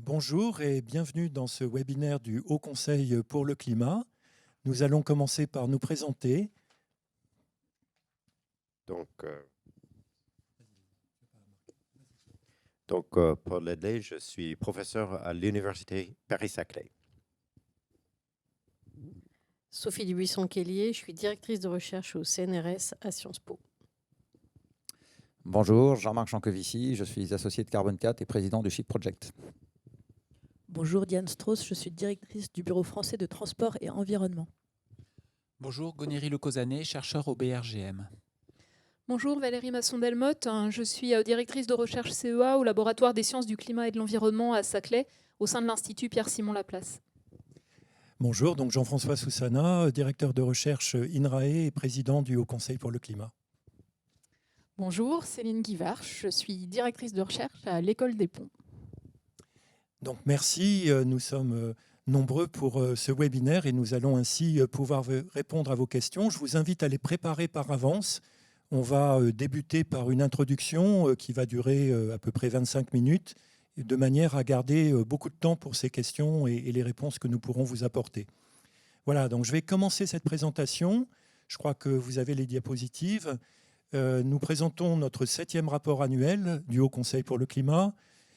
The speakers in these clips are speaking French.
Bonjour et bienvenue dans ce webinaire du Haut Conseil pour le climat. Nous allons commencer par nous présenter. Donc, Paul Ledley, je suis professeur à l'Université Paris-Saclay. Sophie Dubuisson-Kellier, je suis directrice de recherche au CNRS à Sciences Po. Bonjour, Jean-Marc Jancovici, je suis associé de Carbone 4 et président du SHIP Project. Bonjour, Diane Strauss, je suis directrice du Bureau français de transport et environnement. Bonjour, Gonéry Lecozané, chercheur au BRGM. Bonjour, Valérie Masson-Delmotte, je suis directrice de recherche CEA au laboratoire des sciences du climat et de l'environnement à Saclay, au sein de l'Institut Pierre-Simon Laplace. Bonjour, donc Jean-François Soussana, directeur de recherche INRAE et président du Haut Conseil pour le climat. Bonjour, Céline Guivarch, je suis directrice de recherche à l'École des Ponts. Donc merci, nous sommes nombreux pour ce webinaire et nous allons ainsi pouvoir répondre à vos questions. Je vous invite à les préparer par avance. On va débuter par une introduction qui va durer à peu près 25 minutes, de manière à garder beaucoup de temps pour ces questions et les réponses que nous pourrons vous apporter. Voilà, donc je vais commencer cette présentation. Je crois que vous avez les diapositives. Nous présentons notre 7e rapport annuel du Haut Conseil pour le climat,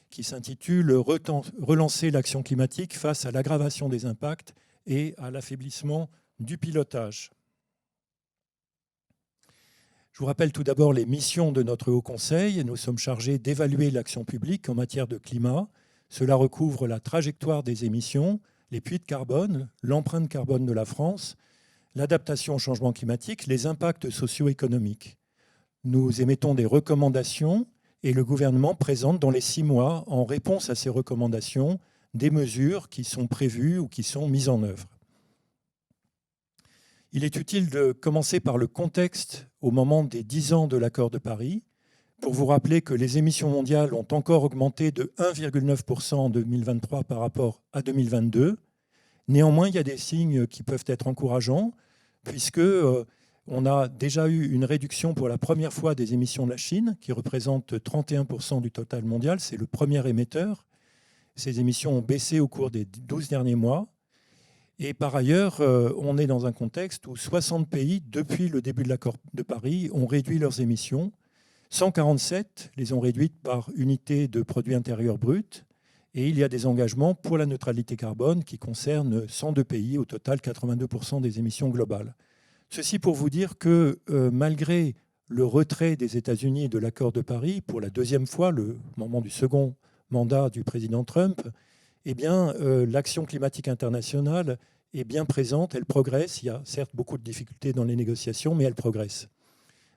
qui s'intitule « Relancer l'action climatique face à l'aggravation des impacts et à l'affaiblissement du pilotage ». Je vous rappelle tout d'abord les missions de notre Haut Conseil. Nous sommes chargés d'évaluer l'action publique en matière de climat. Cela recouvre la trajectoire des émissions, les puits de carbone, l'empreinte carbone de la France, l'adaptation au changement climatique, les impacts socio-économiques. Nous émettons des recommandations et le gouvernement présente dans les 6 mois, en réponse à ces recommandations, des mesures qui sont prévues ou qui sont mises en œuvre. Il est utile de commencer par le contexte au moment des 10 ans de l'accord de Paris, pour vous rappeler que les émissions mondiales ont encore augmenté de 1,9% en 2023 par rapport à 2022. Néanmoins, il y a des signes qui peuvent être encourageants, puisque on a déjà eu une réduction pour la première fois des émissions de la Chine, qui représente 31% du total mondial. C'est le premier émetteur. Ces émissions ont baissé au cours des 12 derniers mois. Et par ailleurs, on est dans un contexte où 60 pays, depuis le début de l'accord de Paris, ont réduit leurs émissions. 147 les ont réduites par unité de produit intérieur brut. Et il y a des engagements pour la neutralité carbone qui concernent 102 pays, au total 82% des émissions globales. Ceci pour vous dire que malgré le retrait des États-Unis de l'accord de Paris, pour la 2e fois, le moment du second mandat du président Trump, eh bien, l'action climatique internationale est bien présente, elle progresse. Il y a certes beaucoup de difficultés dans les négociations, mais elle progresse.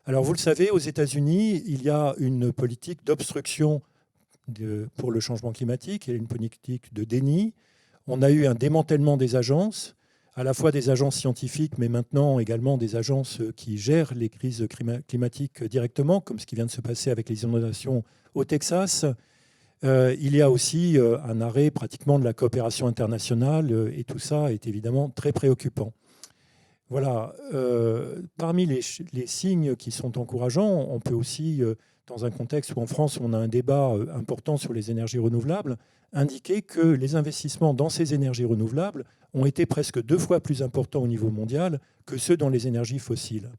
Alors, vous le savez, aux États-Unis, il y a une politique d'obstruction pour le changement climatique et une politique de déni. On a eu un démantèlement des agences, à la fois des agences scientifiques, mais maintenant également des agences qui gèrent les crises climatiques directement, comme ce qui vient de se passer avec les inondations au Texas. Il y a aussi un arrêt pratiquement de la coopération internationale et tout ça est évidemment très préoccupant. Voilà. Parmi les signes qui sont encourageants, on peut aussi, dans un contexte où en France on a un débat important sur les énergies renouvelables, indiquer que les investissements dans ces énergies renouvelables ont été presque 2 fois plus importants au niveau mondial que ceux dans les énergies fossiles.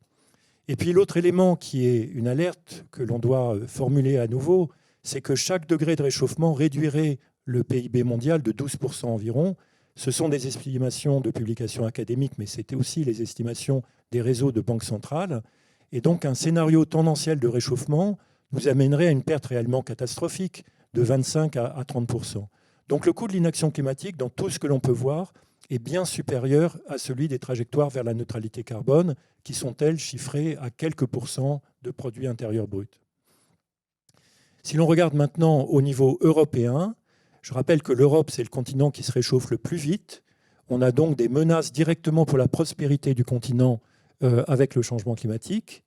Et puis l'autre élément qui est une alerte que l'on doit formuler à nouveau, c'est que chaque degré de réchauffement réduirait le PIB mondial de 12% environ. Ce sont des estimations de publications académiques, mais c'était aussi les estimations des réseaux de banques centrales. Et donc un scénario tendanciel de réchauffement nous amènerait à une perte réellement catastrophique de 25 à 30%. Donc le coût de l'inaction climatique, dans tout ce que l'on peut voir, est bien supérieur à celui des trajectoires vers la neutralité carbone, qui sont, elles, chiffrées à quelques pourcents de produit intérieur brut. Si l'on regarde maintenant au niveau européen, je rappelle que l'Europe, c'est le continent qui se réchauffe le plus vite. On a donc des menaces directement pour la prospérité du continent avec le changement climatique.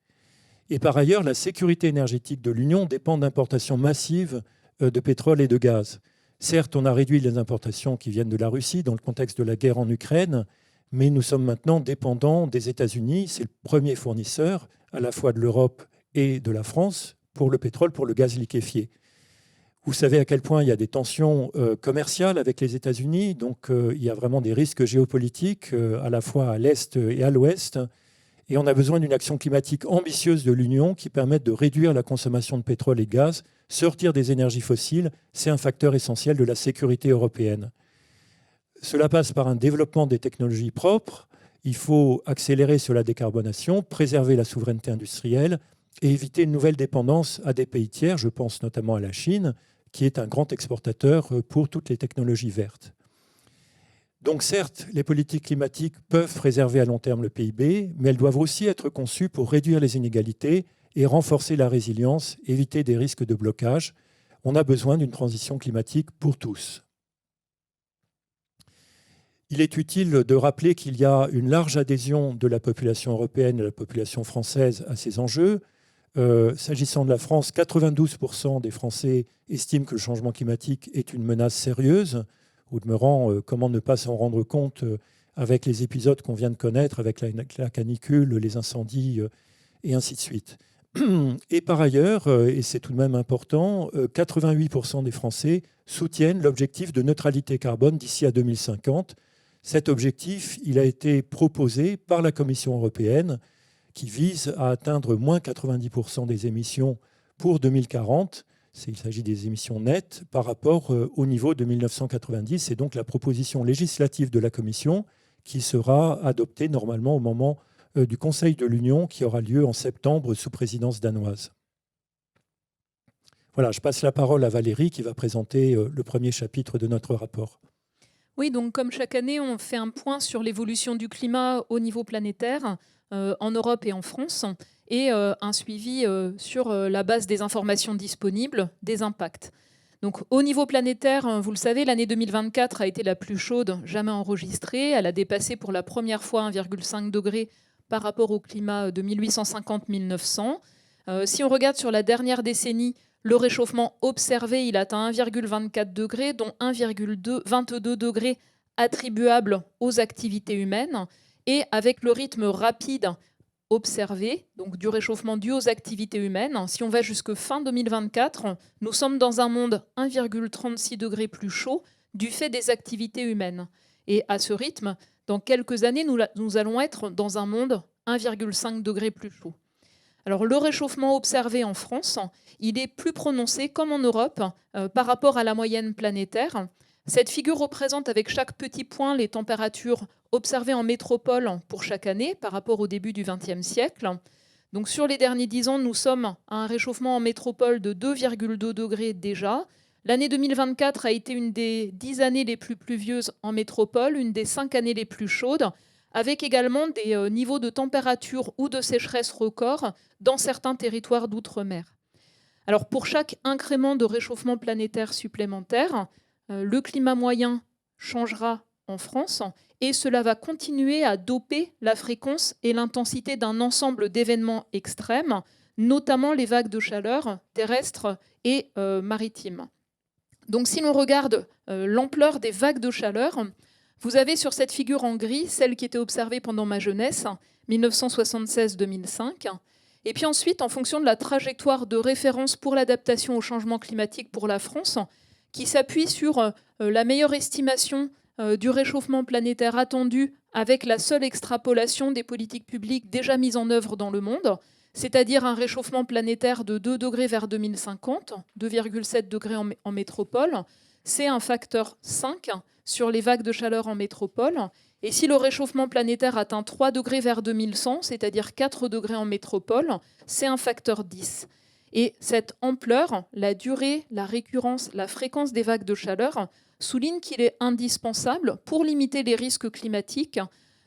Et par ailleurs, la sécurité énergétique de l'Union dépend d'importations massives de pétrole et de gaz. Certes, on a réduit les importations qui viennent de la Russie dans le contexte de la guerre en Ukraine, mais nous sommes maintenant dépendants des États-Unis. C'est le premier fournisseur à la fois de l'Europe et de la France pour le pétrole, pour le gaz liquéfié. Vous savez à quel point il y a des tensions commerciales avec les États-Unis, donc il y a vraiment des risques géopolitiques à la fois à l'Est et à l'Ouest. Et on a besoin d'une action climatique ambitieuse de l'Union qui permette de réduire la consommation de pétrole et de gaz, sortir des énergies fossiles. C'est un facteur essentiel de la sécurité européenne. Cela passe par un développement des technologies propres. Il faut accélérer sur la décarbonation, préserver la souveraineté industrielle et éviter une nouvelle dépendance à des pays tiers. Je pense notamment à la Chine, qui est un grand exportateur pour toutes les technologies vertes. Donc certes, les politiques climatiques peuvent préserver à long terme le PIB, mais elles doivent aussi être conçues pour réduire les inégalités et renforcer la résilience, éviter des risques de blocage. On a besoin d'une transition climatique pour tous. Il est utile de rappeler qu'il y a une large adhésion de la population européenne et de la population française à ces enjeux. S'agissant de la France, 92% des Français estiment que le changement climatique est une menace sérieuse. Au demeurant, comment ne pas s'en rendre compte avec les épisodes qu'on vient de connaître, avec la canicule, les incendies et ainsi de suite. Et par ailleurs, et c'est tout de même important, 88% des Français soutiennent l'objectif de neutralité carbone d'ici à 2050. Cet objectif, il a été proposé par la Commission européenne qui vise à atteindre moins 90% des émissions pour 2040. Il s'agit des émissions nettes par rapport au niveau de 1990. C'est donc la proposition législative de la Commission qui sera adoptée normalement au moment du Conseil de l'Union qui aura lieu en septembre sous présidence danoise. Voilà, je passe la parole à Valérie qui va présenter le premier chapitre de notre rapport. Oui, donc comme chaque année, on fait un point sur l'évolution du climat au niveau planétaire, en Europe et en France, et un suivi sur la base des informations disponibles, des impacts. Donc, au niveau planétaire, vous le savez, l'année 2024 a été la plus chaude jamais enregistrée. Elle a dépassé pour la première fois 1,5 degré par rapport au climat de 1850-1900. Si on regarde sur la dernière décennie, le réchauffement observé, il atteint 1,24 degrés, dont 1,22 degrés attribuables aux activités humaines. Et avec le rythme rapide observé, donc du réchauffement dû aux activités humaines, si on va jusque fin 2024, nous sommes dans un monde 1,36 degrés plus chaud du fait des activités humaines. Et à ce rythme, dans quelques années, nous allons être dans un monde 1,5 degrés plus chaud. Alors le réchauffement observé en France, il est plus prononcé, comme en Europe, par rapport à la moyenne planétaire. Cette figure représente avec chaque petit point les températures observées en métropole pour chaque année par rapport au début du XXe siècle. Donc sur les derniers 10 ans, nous sommes à un réchauffement en métropole de 2,2 degrés déjà. L'année 2024 a été une des 10 années les plus pluvieuses en métropole, une des 5 années les plus chaudes, avec également des niveaux de température ou de sécheresse records dans certains territoires d'outre-mer. Alors pour chaque incrément de réchauffement planétaire supplémentaire, le climat moyen changera en France et cela va continuer à doper la fréquence et l'intensité d'un ensemble d'événements extrêmes, notamment les vagues de chaleur terrestres et maritimes. Donc si l'on regarde l'ampleur des vagues de chaleur, vous avez sur cette figure en gris celle qui était observée pendant ma jeunesse, 1976-2005. Et puis ensuite, en fonction de la trajectoire de référence pour l'adaptation au changement climatique pour la France, qui s'appuie sur la meilleure estimation du réchauffement planétaire attendu avec la seule extrapolation des politiques publiques déjà mises en œuvre dans le monde, c'est-à-dire un réchauffement planétaire de 2 degrés vers 2050, 2,7 degrés en métropole, c'est un facteur 5 sur les vagues de chaleur en métropole. Et si le réchauffement planétaire atteint 3 degrés vers 2100, c'est-à-dire 4 degrés en métropole, c'est un facteur 10. Et cette ampleur, la durée, la récurrence, la fréquence des vagues de chaleur souligne qu'il est indispensable, pour limiter les risques climatiques,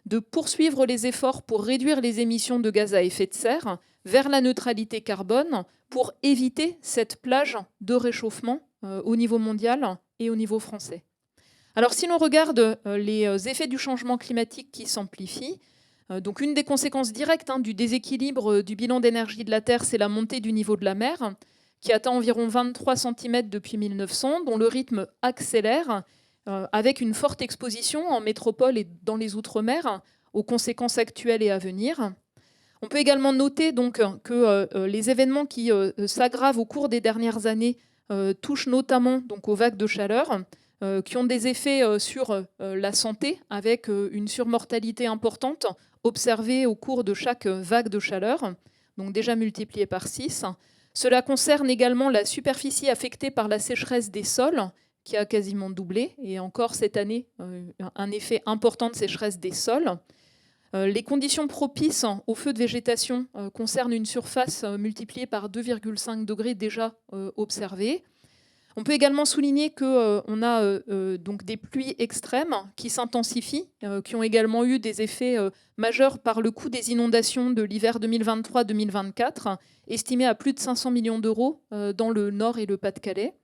de poursuivre les efforts pour réduire les émissions de gaz à effet de serre vers la neutralité carbone pour éviter cette plage de réchauffement au niveau mondial et au niveau français. Alors si l'on regarde les effets du changement climatique qui s'amplifient, donc une des conséquences directes du déséquilibre du bilan d'énergie de la Terre, c'est la montée du niveau de la mer, qui atteint environ 23 cm depuis 1900, dont le rythme accélère, avec une forte exposition en métropole et dans les Outre-mer aux conséquences actuelles et à venir. On peut également noter donc, que les événements qui s'aggravent au cours des dernières années touche notamment donc, aux vagues de chaleur qui ont des effets sur la santé avec une surmortalité importante observée au cours de chaque vague de chaleur, donc déjà multipliée par 6. Cela concerne également la superficie affectée par la sécheresse des sols, qui a quasiment doublé, et encore cette année, un effet important de sécheresse des sols. Les conditions propices aux feux de végétation concernent une surface multipliée par 2,5 degrés déjà observée. On peut également souligner qu'on a donc des pluies extrêmes qui s'intensifient, qui ont également eu des effets majeurs par le coût des inondations de l'hiver 2023-2024, estimé à plus de 500 millions d'euros dans le Nord et le Pas-de-Calais.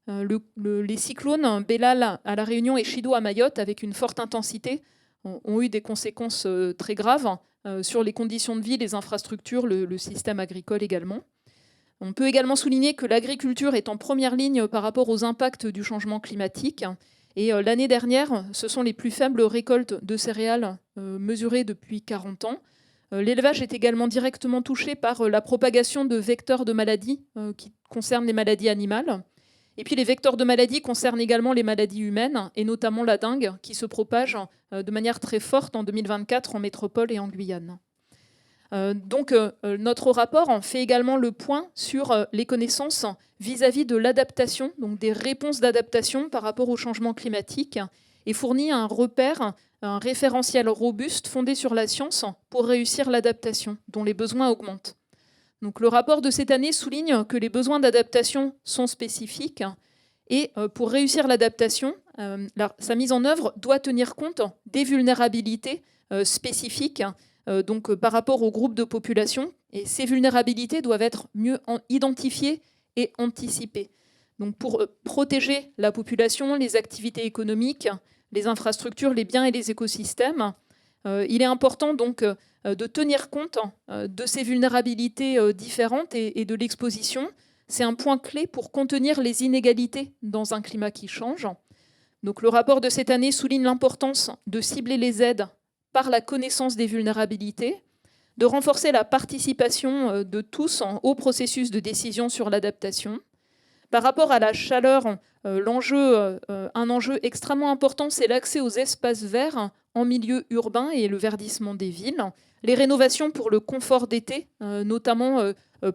Les cyclones Bellal à La Réunion et Chido à Mayotte, avec une forte intensité, ont eu des conséquences très graves sur les conditions de vie, les infrastructures, le système agricole également. On peut également souligner que l'agriculture est en première ligne par rapport aux impacts du changement climatique. Et l'année dernière, ce sont les plus faibles récoltes de céréales mesurées depuis 40 ans. L'élevage est également directement touché par la propagation de vecteurs de maladies qui concernent les maladies animales. Et puis les vecteurs de maladies concernent également les maladies humaines, et notamment la dengue, qui se propage de manière très forte en 2024 en métropole et en Guyane. Donc notre rapport en fait également le point sur les connaissances vis-à-vis de l'adaptation, donc des réponses d'adaptation par rapport au changement climatique, et fournit un repère, un référentiel robuste fondé sur la science pour réussir l'adaptation, dont les besoins augmentent. Donc, le rapport de cette année souligne que les besoins d'adaptation sont spécifiques et pour réussir l'adaptation, sa mise en œuvre doit tenir compte des vulnérabilités spécifiques donc, par rapport aux groupes de population, et ces vulnérabilités doivent être mieux identifiées et anticipées. Donc, pour protéger la population, les activités économiques, les infrastructures, les biens et les écosystèmes, il est important donc de tenir compte de ces vulnérabilités différentes et de l'exposition. C'est un point clé pour contenir les inégalités dans un climat qui change. Donc, le rapport de cette année souligne l'importance de cibler les aides par la connaissance des vulnérabilités, de renforcer la participation de tous au processus de décision sur l'adaptation. Par rapport à la chaleur, un enjeu extrêmement important, c'est l'accès aux espaces verts en milieu urbain et le verdissement des villes. Les rénovations pour le confort d'été, notamment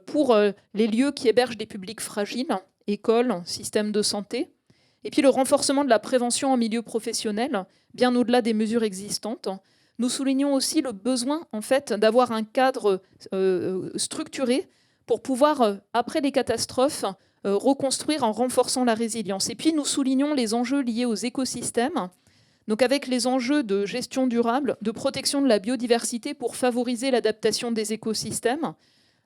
pour les lieux qui hébergent des publics fragiles, écoles, systèmes de santé. Et puis le renforcement de la prévention en milieu professionnel, bien au-delà des mesures existantes. Nous soulignons aussi le besoin en fait, d'avoir un cadre structuré pour pouvoir, après les catastrophes, reconstruire en renforçant la résilience. Et puis nous soulignons les enjeux liés aux écosystèmes, donc avec les enjeux de gestion durable, de protection de la biodiversité pour favoriser l'adaptation des écosystèmes.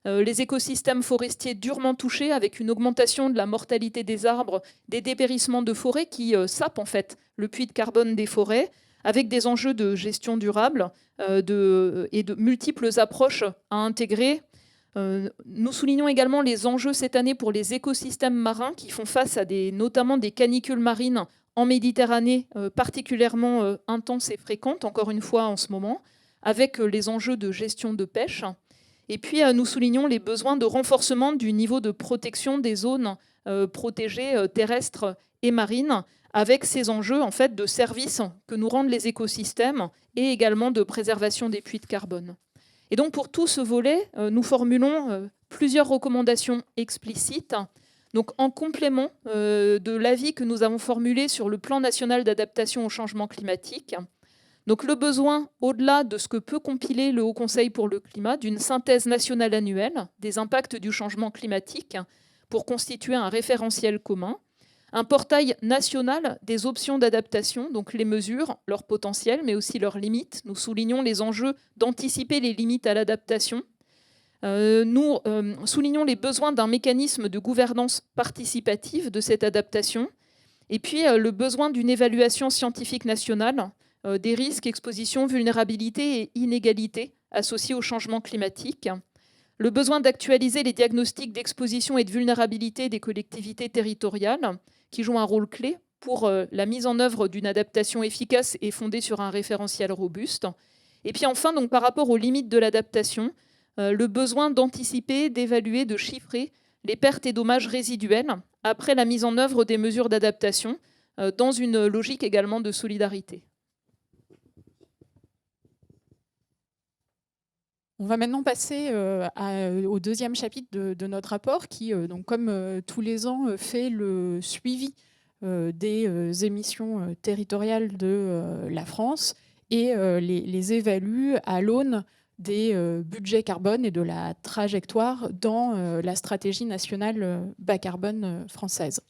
Les écosystèmes forestiers durement touchés avec une augmentation de la mortalité des arbres, des dépérissements de forêts qui sapent en fait le puits de carbone des forêts, avec des enjeux de gestion durable et de multiples approches à intégrer. Nous soulignons également les enjeux cette année pour les écosystèmes marins qui font face à notamment des canicules marines en Méditerranée particulièrement intenses et fréquentes, encore une fois en ce moment, avec les enjeux de gestion de pêche. Et puis nous soulignons les besoins de renforcement du niveau de protection des zones protégées terrestres et marines, avec ces enjeux en fait, de services que nous rendent les écosystèmes et également de préservation des puits de carbone. Et donc pour tout ce volet, nous formulons plusieurs recommandations explicites, donc en complément de l'avis que nous avons formulé sur le plan national d'adaptation au changement climatique. Donc le besoin, au-delà de ce que peut compiler le Haut Conseil pour le climat, d'une synthèse nationale annuelle des impacts du changement climatique pour constituer un référentiel commun, un portail national des options d'adaptation, donc les mesures, leur potentiel, mais aussi leurs limites. Nous soulignons les enjeux d'anticiper les limites à l'adaptation. Nous soulignons les besoins d'un mécanisme de gouvernance participative de cette adaptation, et puis le besoin d'une évaluation scientifique nationale des risques, expositions, vulnérabilités et inégalités associés au changement climatique, le besoin d'actualiser les diagnostics d'exposition et de vulnérabilité des collectivités territoriales, qui jouent un rôle clé pour la mise en œuvre d'une adaptation efficace et fondée sur un référentiel robuste. Et puis enfin, donc, par rapport aux limites de l'adaptation, le besoin d'anticiper, d'évaluer, de chiffrer les pertes et dommages résiduels après la mise en œuvre des mesures d'adaptation, dans une logique également de solidarité. On va maintenant passer au deuxième chapitre de notre rapport qui, donc, comme tous les ans, fait le suivi des émissions territoriales de la France et les évalue à l'aune des budgets carbone et de la trajectoire dans la stratégie nationale bas carbone française.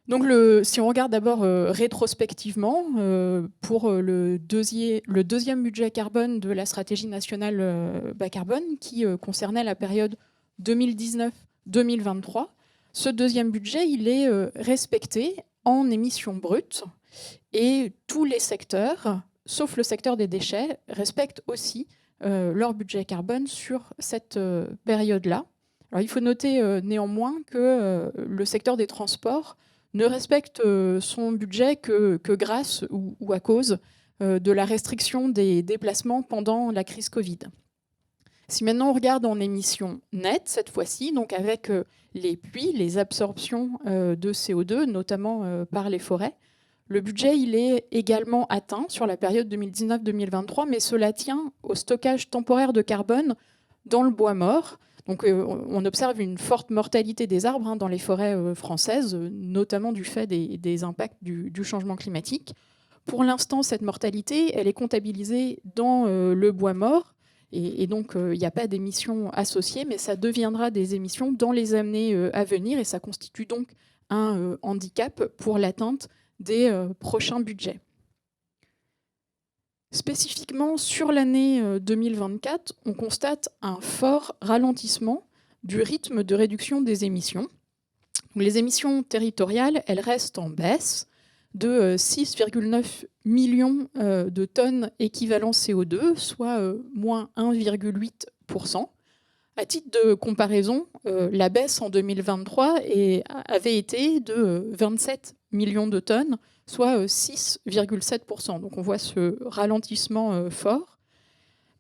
Donc si on regarde d'abord rétrospectivement, pour le deuxième budget carbone de la stratégie nationale bas carbone, qui concernait la période 2019-2023, ce deuxième budget, il est respecté en émissions brutes, et tous les secteurs, sauf le secteur des déchets, respectent aussi leur budget carbone sur cette période-là. Alors, il faut noter néanmoins que le secteur des transports ne respecte son budget que grâce ou à cause de la restriction des déplacements pendant la crise Covid. Si maintenant on regarde en émissions nettes, cette fois-ci, donc avec les puits, les absorptions de CO2, notamment par les forêts, le budget il est également atteint sur la période 2019-2023, mais cela tient au stockage temporaire de carbone dans le bois mort. Donc, on observe une forte mortalité des arbres dans les forêts françaises, notamment du fait des impacts du changement climatique. Pour l'instant, cette mortalité, elle est comptabilisée dans le bois mort, et donc il n'y a pas d'émissions associées, mais ça deviendra des émissions dans les années à venir, et ça constitue donc un handicap pour l'atteinte des prochains budgets. Spécifiquement sur l'année 2024, on constate un fort ralentissement du rythme de réduction des émissions. Les émissions territoriales, elles restent en baisse de 6,9 millions de tonnes équivalent CO2, soit moins 1,8%. À titre de comparaison, la baisse en 2023 avait été de 27 millions de tonnes, soit 6,7%. Donc on voit ce ralentissement fort.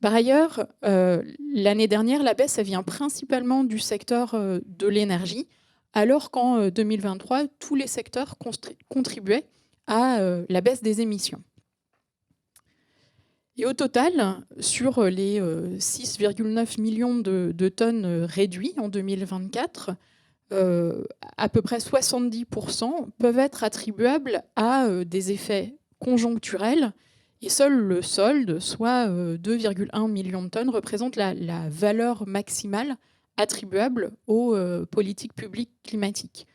Par ailleurs, l'année dernière, la baisse elle vient principalement du secteur de l'énergie, alors qu'en 2023, tous les secteurs contribuaient à la baisse des émissions. Et au total, sur les 6,9 millions de tonnes réduits en 2024, à peu près 70% peuvent être attribuables à des effets conjoncturels, et seul le solde, soit 2,1 millions de tonnes, représente la valeur maximale attribuable aux politiques publiques climatiques.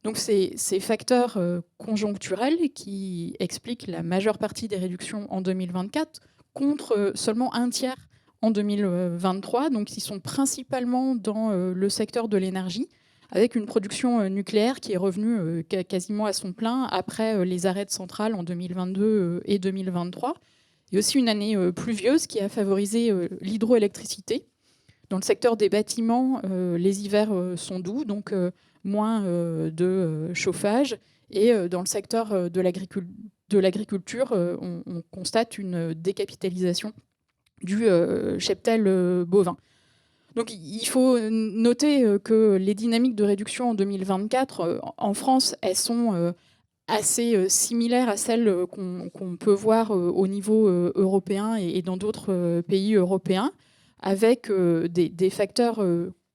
Donc ces facteurs conjoncturels qui expliquent la majeure partie des réductions en 2024 contre seulement un tiers en 2023, donc ils sont principalement dans le secteur de l'énergie, avec une production nucléaire qui est revenue quasiment à son plein après les arrêts de centrales en 2022 et 2023. Et aussi une année pluvieuse qui a favorisé l'hydroélectricité. Dans le secteur des bâtiments, les hivers sont doux, donc moins de chauffage. Et dans le secteur de l'agriculture, on constate une décapitalisation du cheptel bovin. Donc il faut noter que les dynamiques de réduction en 2024 en France, elles sont assez similaires à celles qu'on peut voir au niveau européen et dans d'autres pays européens, avec des facteurs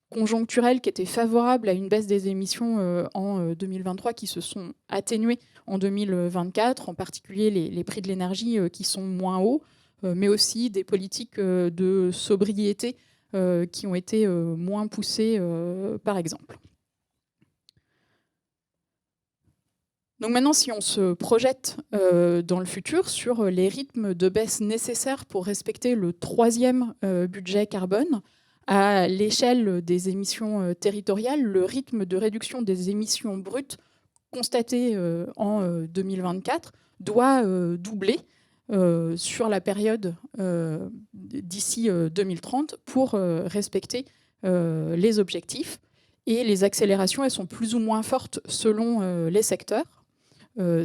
conjoncturels qui étaient favorables à une baisse des émissions en 2023 qui se sont atténués en 2024, en particulier les prix de l'énergie qui sont moins hauts, mais aussi des politiques de sobriété qui ont été moins poussées, par exemple. Donc maintenant, si on se projette dans le futur sur les rythmes de baisse nécessaires pour respecter le troisième budget carbone, à l'échelle des émissions territoriales, le rythme de réduction des émissions brutes constaté en 2024 doit doubler sur la période d'ici 2030 pour respecter les objectifs. Et les accélérations, elles sont plus ou moins fortes selon les secteurs.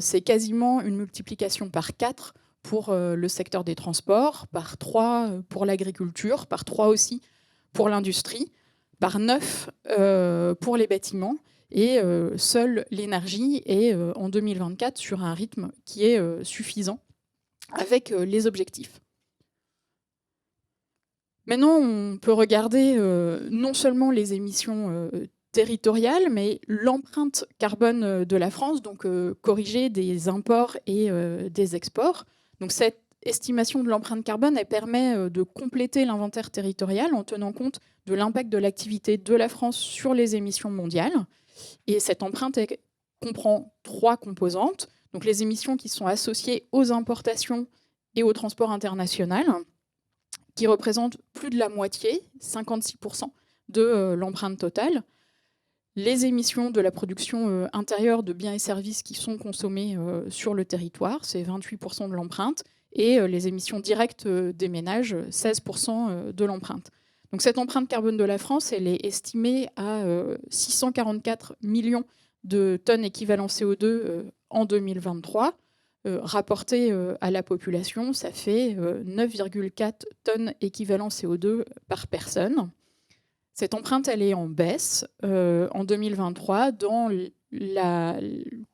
C'est quasiment une multiplication par 4 pour le secteur des transports, par 3 pour l'agriculture, par 3 aussi pour l'industrie, par 9 pour les bâtiments, et seule l'énergie est en 2024 sur un rythme qui est suffisant avec les objectifs. Maintenant, on peut regarder non seulement les émissions territoriales, mais l'empreinte carbone de la France, donc corrigée des imports et des exports. Donc cette estimation de l'empreinte carbone, elle permet de compléter l'inventaire territorial en tenant compte de l'impact de l'activité de la France sur les émissions mondiales. Et cette empreinte elle comprend 3 composantes. Donc les émissions qui sont associées aux importations et au transport international, qui représentent plus de la moitié, 56% de l'empreinte totale. Les émissions de la production intérieure de biens et services qui sont consommés sur le territoire, c'est 28% de l'empreinte, et les émissions directes des ménages, 16% de l'empreinte. Donc cette empreinte carbone de la France, elle est estimée à 644 millions de tonnes équivalent CO2 en 2023. Rapporté à la population, ça fait 9,4 tonnes équivalent CO2 par personne. Cette empreinte, elle est en baisse en 2023 dans la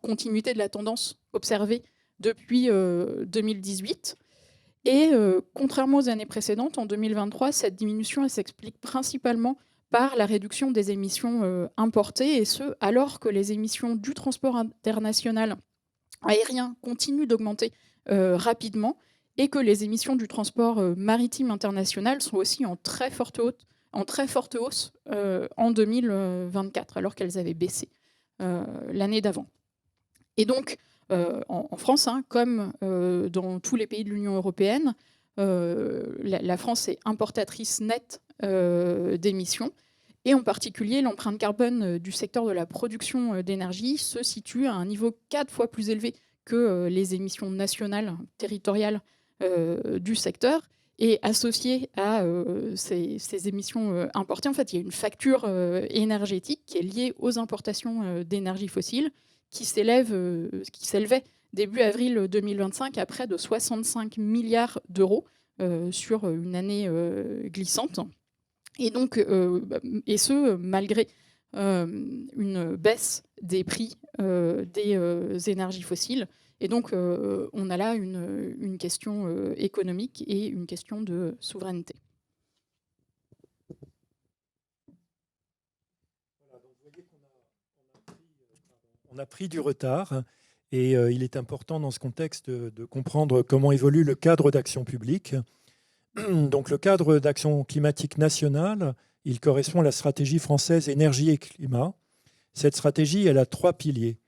continuité de la tendance observée depuis 2018. Et contrairement aux années précédentes, en 2023, cette diminution elle s'explique principalement par la réduction des émissions importées, et ce, alors que les émissions du transport international aérien continuent d'augmenter rapidement, et que les émissions du transport maritime international sont aussi en très forte hausse en 2024, alors qu'elles avaient baissé l'année d'avant. Et donc, en France, comme dans tous les pays de l'Union européenne, la France est importatrice nette d'émissions. Et en particulier, l'empreinte carbone du secteur de la production d'énergie se situe à un niveau 4 fois plus élevé que les émissions nationales, territoriales du secteur. Et associé à ces émissions importées, en fait, il y a une facture énergétique qui est liée aux importations d'énergie fossile qui s'élevait début avril 2025 à près de 65 milliards d'euros sur une année glissante. Et donc, et ce, malgré une baisse des prix des énergies fossiles. Et donc, on a là une question économique et une question de souveraineté. On a pris du retard, et il est important dans ce contexte de comprendre comment évolue le cadre d'action publique. Donc, le cadre d'action climatique nationale, il correspond à la stratégie française énergie et climat. Cette stratégie, elle a 3 piliers.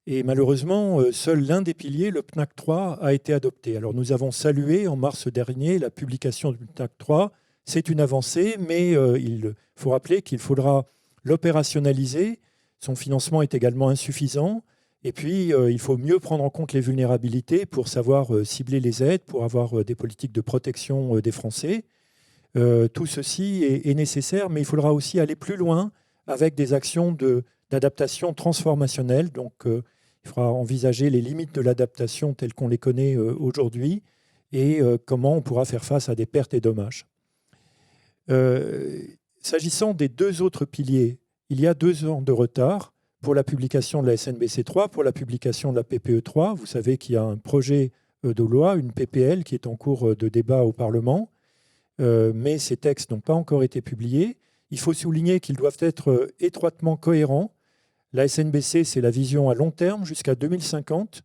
Et malheureusement, seul l'un des piliers, le PNAC 3, a été adopté. Alors, nous avons salué en mars dernier la publication du PNAC 3. C'est une avancée, mais il faut rappeler qu'il faudra l'opérationnaliser. Son financement est également insuffisant. Et puis, il faut mieux prendre en compte les vulnérabilités pour savoir cibler les aides, pour avoir des politiques de protection des Français. Tout ceci est nécessaire, mais il faudra aussi aller plus loin avec des actions d'adaptation transformationnelle. Donc, il faudra envisager les limites de l'adaptation telles qu'on les connaît aujourd'hui et comment on pourra faire face à des pertes et dommages. S'agissant des 2 autres piliers, il y a 2 ans de retard pour la publication de la SNBC 3, pour la publication de la PPE 3. Vous savez qu'il y a un projet de loi, une PPL, qui est en cours de débat au Parlement, mais ces textes n'ont pas encore été publiés. Il faut souligner qu'ils doivent être étroitement cohérents. La SNBC, c'est la vision à long terme jusqu'à 2050.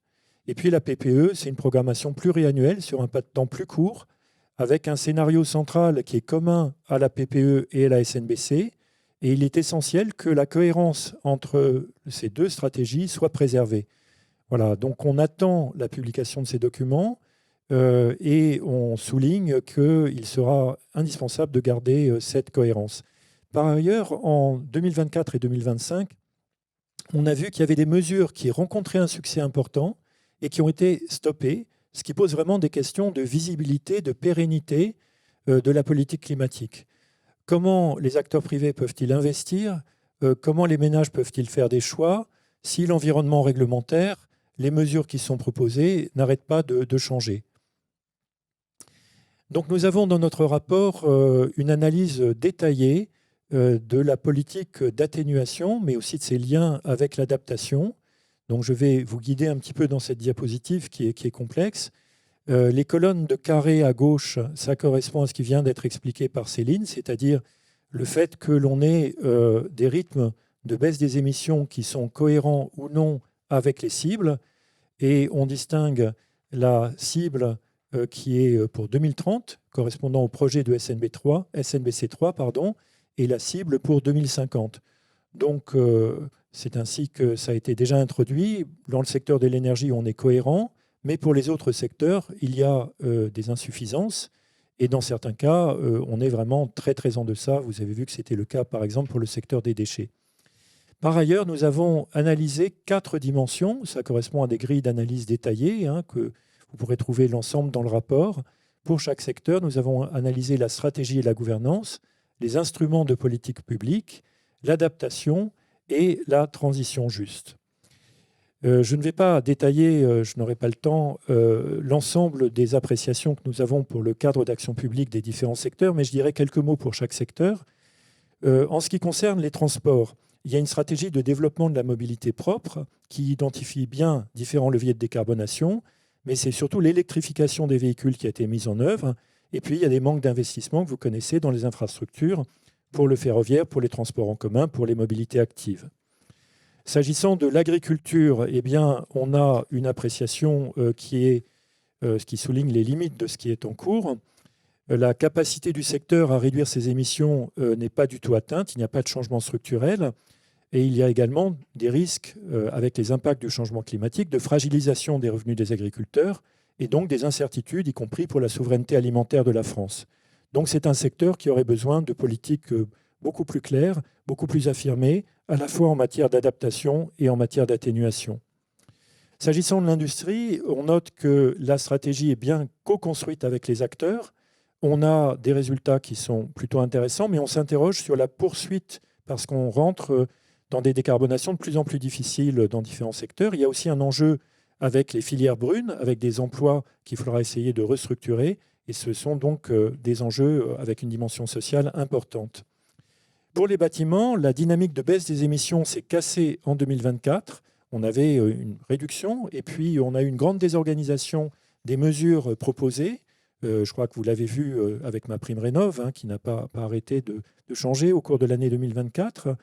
Et puis la PPE, c'est une programmation pluriannuelle sur un pas de temps plus court, avec un scénario central qui est commun à la PPE et à la SNBC. Et il est essentiel que la cohérence entre ces 2 stratégies soit préservée. Voilà, donc on attend la publication de ces documents et on souligne qu'il sera indispensable de garder cette cohérence. Par ailleurs, en 2024 et 2025, on a vu qu'il y avait des mesures qui rencontraient un succès important et qui ont été stoppées, ce qui pose vraiment des questions de visibilité, de pérennité de la politique climatique. Comment les acteurs privés peuvent-ils investir? Comment les ménages peuvent-ils faire des choix si l'environnement réglementaire, les mesures qui sont proposées n'arrêtent pas de changer? Donc nous avons dans notre rapport une analyse détaillée de la politique d'atténuation, mais aussi de ses liens avec l'adaptation. Donc je vais vous guider un petit peu dans cette diapositive qui est complexe. Les colonnes de carré à gauche, ça correspond à ce qui vient d'être expliqué par Céline, c'est-à-dire le fait que l'on ait des rythmes de baisse des émissions qui sont cohérents ou non avec les cibles. Et on distingue la cible qui est pour 2030, correspondant au projet de SNBC3, et la cible pour 2050. Donc, c'est ainsi que ça a été déjà introduit. Dans le secteur de l'énergie, on est cohérent, mais pour les autres secteurs, il y a des insuffisances. Et dans certains cas, on est vraiment très, très en deçà. Vous avez vu que c'était le cas, par exemple, pour le secteur des déchets. Par ailleurs, nous avons analysé 4 dimensions. Ça correspond à des grilles d'analyse détaillées, que vous pourrez trouver l'ensemble dans le rapport. Pour chaque secteur, nous avons analysé la stratégie et la gouvernance, les instruments de politique publique, l'adaptation et la transition juste. Je ne vais pas détailler, je n'aurai pas le temps, l'ensemble des appréciations que nous avons pour le cadre d'action publique des différents secteurs, mais je dirais quelques mots pour chaque secteur. En ce qui concerne les transports, il y a une stratégie de développement de la mobilité propre qui identifie bien différents leviers de décarbonation, mais c'est surtout l'électrification des véhicules qui a été mise en œuvre. Et puis, il y a des manques d'investissement que vous connaissez dans les infrastructures pour le ferroviaire, pour les transports en commun, pour les mobilités actives. S'agissant de l'agriculture, eh bien, on a une appréciation qui souligne les limites de ce qui est en cours. La capacité du secteur à réduire ses émissions n'est pas du tout atteinte, il n'y a pas de changement structurel. Et il y a également des risques avec les impacts du changement climatique, de fragilisation des revenus des agriculteurs et donc des incertitudes, y compris pour la souveraineté alimentaire de la France. Donc c'est un secteur qui aurait besoin de politiques beaucoup plus claires, beaucoup plus affirmées, à la fois en matière d'adaptation et en matière d'atténuation. S'agissant de l'industrie, on note que la stratégie est bien co-construite avec les acteurs. On a des résultats qui sont plutôt intéressants, mais on s'interroge sur la poursuite parce qu'on rentre dans des décarbonations de plus en plus difficiles dans différents secteurs. Il y a aussi un enjeu avec les filières brunes, avec des emplois qu'il faudra essayer de restructurer. Et ce sont donc des enjeux avec une dimension sociale importante. Pour les bâtiments, la dynamique de baisse des émissions s'est cassée en 2024. On avait une réduction et puis on a eu une grande désorganisation des mesures proposées. Je crois que vous l'avez vu avec MaPrimeRénov', qui n'a pas arrêté de changer au cours de l'année 2024.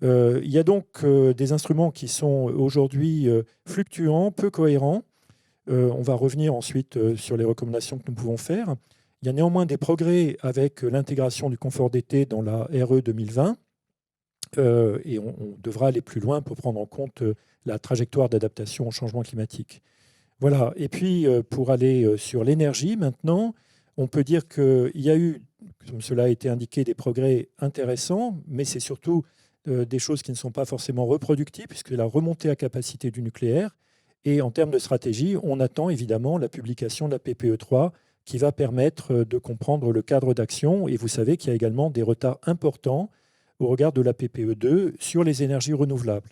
Il y a donc des instruments qui sont aujourd'hui fluctuants, peu cohérents. On va revenir ensuite sur les recommandations que nous pouvons faire. Il y a néanmoins des progrès avec l'intégration du confort d'été dans la RE 2020. Et on devra aller plus loin pour prendre en compte la trajectoire d'adaptation au changement climatique. Voilà. Et puis, pour aller sur l'énergie maintenant, on peut dire qu'il y a eu, comme cela a été indiqué, des progrès intéressants, mais c'est surtout des choses qui ne sont pas forcément reproductibles, puisque la remontée à capacité du nucléaire. Et en termes de stratégie, on attend évidemment la publication de la PPE3 qui va permettre de comprendre le cadre d'action. Et vous savez qu'il y a également des retards importants au regard de la PPE2 sur les énergies renouvelables.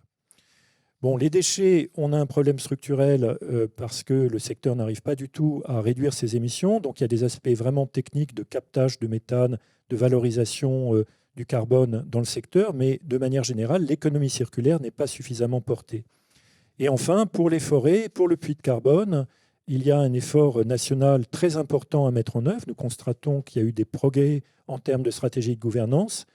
Bon, les déchets, on a un problème structurel parce que le secteur n'arrive pas du tout à réduire ses émissions. Donc il y a des aspects vraiment techniques de captage de méthane, de valorisation du carbone dans le secteur, mais de manière générale, l'économie circulaire n'est pas suffisamment portée. Et enfin, pour les forêts, pour le puits de carbone, il y a un effort national très important à mettre en œuvre. Nous constatons qu'il y a eu des progrès en termes de stratégie de gouvernance.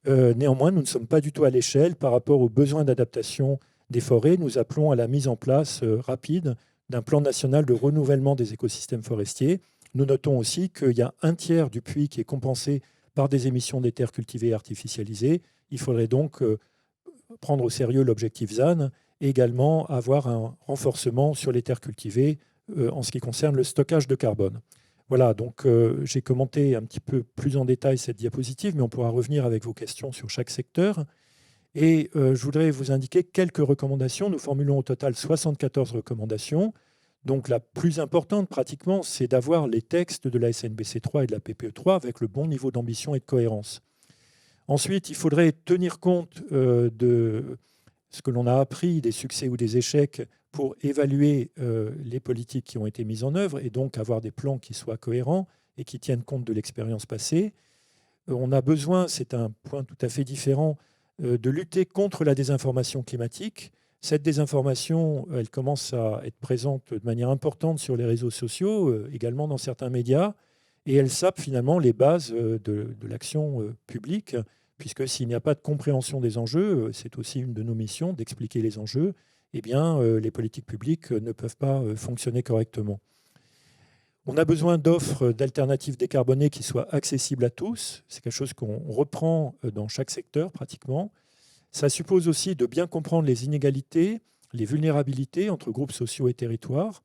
Néanmoins, nous ne sommes pas du tout à l'échelle par rapport aux besoins d'adaptation des forêts. Nous appelons à la mise en place rapide d'un plan national de renouvellement des écosystèmes forestiers. Nous notons aussi qu'il y a un tiers du puits qui est compensé par des émissions des terres cultivées et artificialisées. Il faudrait donc prendre au sérieux l'objectif ZAN et également avoir un renforcement sur les terres cultivées en ce qui concerne le stockage de carbone. Voilà, donc j'ai commenté un petit peu plus en détail cette diapositive, mais on pourra revenir avec vos questions sur chaque secteur. Et je voudrais vous indiquer quelques recommandations. Nous formulons au total 74 recommandations. Donc la plus importante, pratiquement, c'est d'avoir les textes de la SNBC3 et de la PPE3 avec le bon niveau d'ambition et de cohérence. Ensuite, il faudrait tenir compte de ce que l'on a appris, des succès ou des échecs, pour évaluer les politiques qui ont été mises en œuvre et donc avoir des plans qui soient cohérents et qui tiennent compte de l'expérience passée. on a besoin, c'est un point tout à fait différent, de lutter contre la désinformation climatique. Cette désinformation, elle commence à être présente de manière importante sur les réseaux sociaux, également dans certains médias, et elle sape finalement les bases de l'action publique, puisque s'il n'y a pas de compréhension des enjeux, c'est aussi une de nos missions d'expliquer les enjeux, eh bien, les politiques publiques ne peuvent pas fonctionner correctement. On a besoin d'offres d'alternatives décarbonées qui soient accessibles à tous. C'est quelque chose qu'on reprend dans chaque secteur pratiquement. Ça suppose aussi de bien comprendre les inégalités, les vulnérabilités entre groupes sociaux et territoires,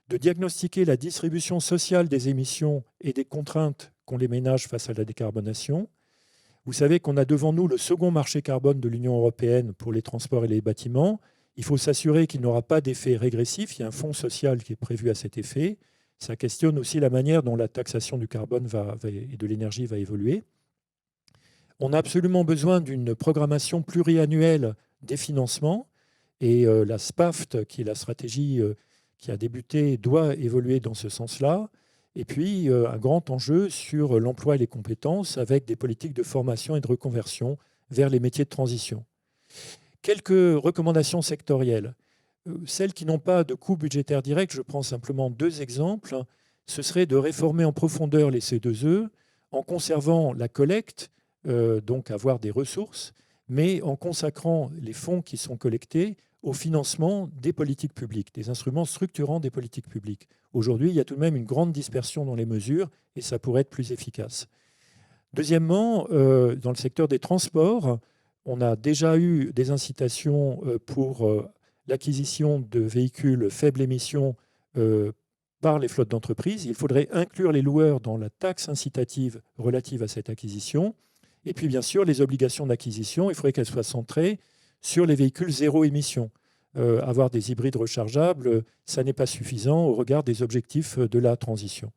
de diagnostiquer la distribution sociale des émissions et des contraintes qu'ont les ménages face à la décarbonation. Vous savez qu'on a devant nous le second marché carbone de l'Union européenne pour les transports et les bâtiments. Il faut s'assurer qu'il n'aura pas d'effet régressif. Il y a un fonds social qui est prévu à cet effet. Ça questionne aussi la manière dont la taxation du carbone et de l'énergie va évoluer. On a absolument besoin d'une programmation pluriannuelle des financements. Et la SPAFT, qui est la stratégie qui a débuté, doit évoluer dans ce sens-là. Et puis, un grand enjeu sur l'emploi et les compétences avec des politiques de formation et de reconversion vers les métiers de transition. Quelques recommandations sectorielles. Celles qui n'ont pas de coût budgétaire direct, je prends simplement 2 exemples. Ce serait de réformer en profondeur les C2E en conservant la collecte, donc avoir des ressources, mais en consacrant les fonds qui sont collectés au financement des politiques publiques, des instruments structurants des politiques publiques. Aujourd'hui, il y a tout de même une grande dispersion dans les mesures et ça pourrait être plus efficace. Deuxièmement, dans le secteur des transports, on a déjà eu des incitations pour l'acquisition de véhicules faible émission par les flottes d'entreprises. Il faudrait inclure les loueurs dans la taxe incitative relative à cette acquisition. Et puis, bien sûr, les obligations d'acquisition, il faudrait qu'elles soient centrées sur les véhicules zéro émission. Avoir des hybrides rechargeables, ça n'est pas suffisant au regard des objectifs de la transition.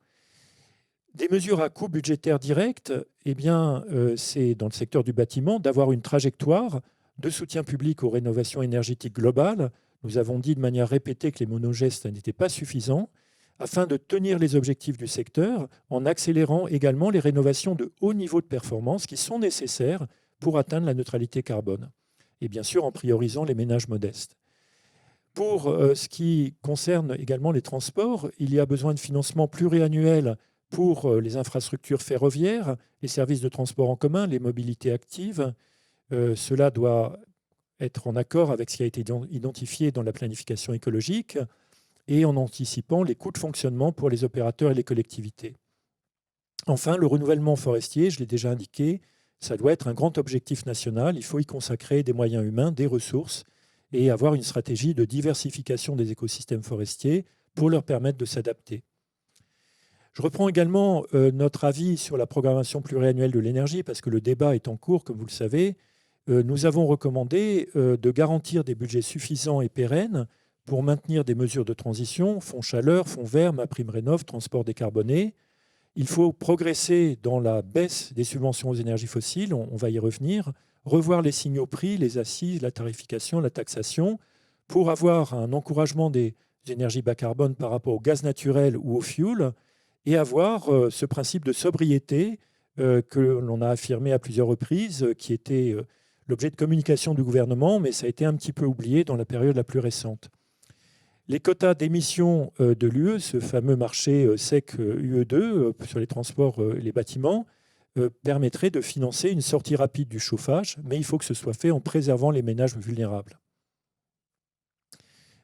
Des mesures à coût budgétaire direct, eh bien, c'est dans le secteur du bâtiment d'avoir une trajectoire de soutien public aux rénovations énergétiques globales. Nous avons dit de manière répétée que les monogestes n'étaient pas suffisants, afin de tenir les objectifs du secteur en accélérant également les rénovations de haut niveau de performance qui sont nécessaires pour atteindre la neutralité carbone. Et bien sûr en priorisant les ménages modestes. Pour ce qui concerne également les transports, il y a besoin de financement pluriannuel pour les infrastructures ferroviaires, les services de transport en commun, les mobilités actives. Cela doit être en accord avec ce qui a été identifié dans la planification écologique et en anticipant les coûts de fonctionnement pour les opérateurs et les collectivités. Enfin, le renouvellement forestier, je l'ai déjà indiqué, ça doit être un grand objectif national. Il faut y consacrer des moyens humains, des ressources et avoir une stratégie de diversification des écosystèmes forestiers pour leur permettre de s'adapter. Je reprends également notre avis sur la programmation pluriannuelle de l'énergie parce que le débat est en cours, comme vous le savez. Nous avons recommandé de garantir des budgets suffisants et pérennes pour maintenir des mesures de transition, fonds chaleur, fonds vert, MaPrimeRénov', transport décarboné. Il faut progresser dans la baisse des subventions aux énergies fossiles, on va y revenir, revoir les signaux prix, les assises, la tarification, la taxation, pour avoir un encouragement des énergies bas carbone par rapport au gaz naturel ou au fioul, et avoir ce principe de sobriété que l'on a affirmé à plusieurs reprises, qui était l'objet de communication du gouvernement, mais ça a été un petit peu oublié dans la période la plus récente. Les quotas d'émissions de l'UE, ce fameux marché sec UE2 sur les transports et les bâtiments, permettrait de financer une sortie rapide du chauffage, mais il faut que ce soit fait en préservant les ménages vulnérables.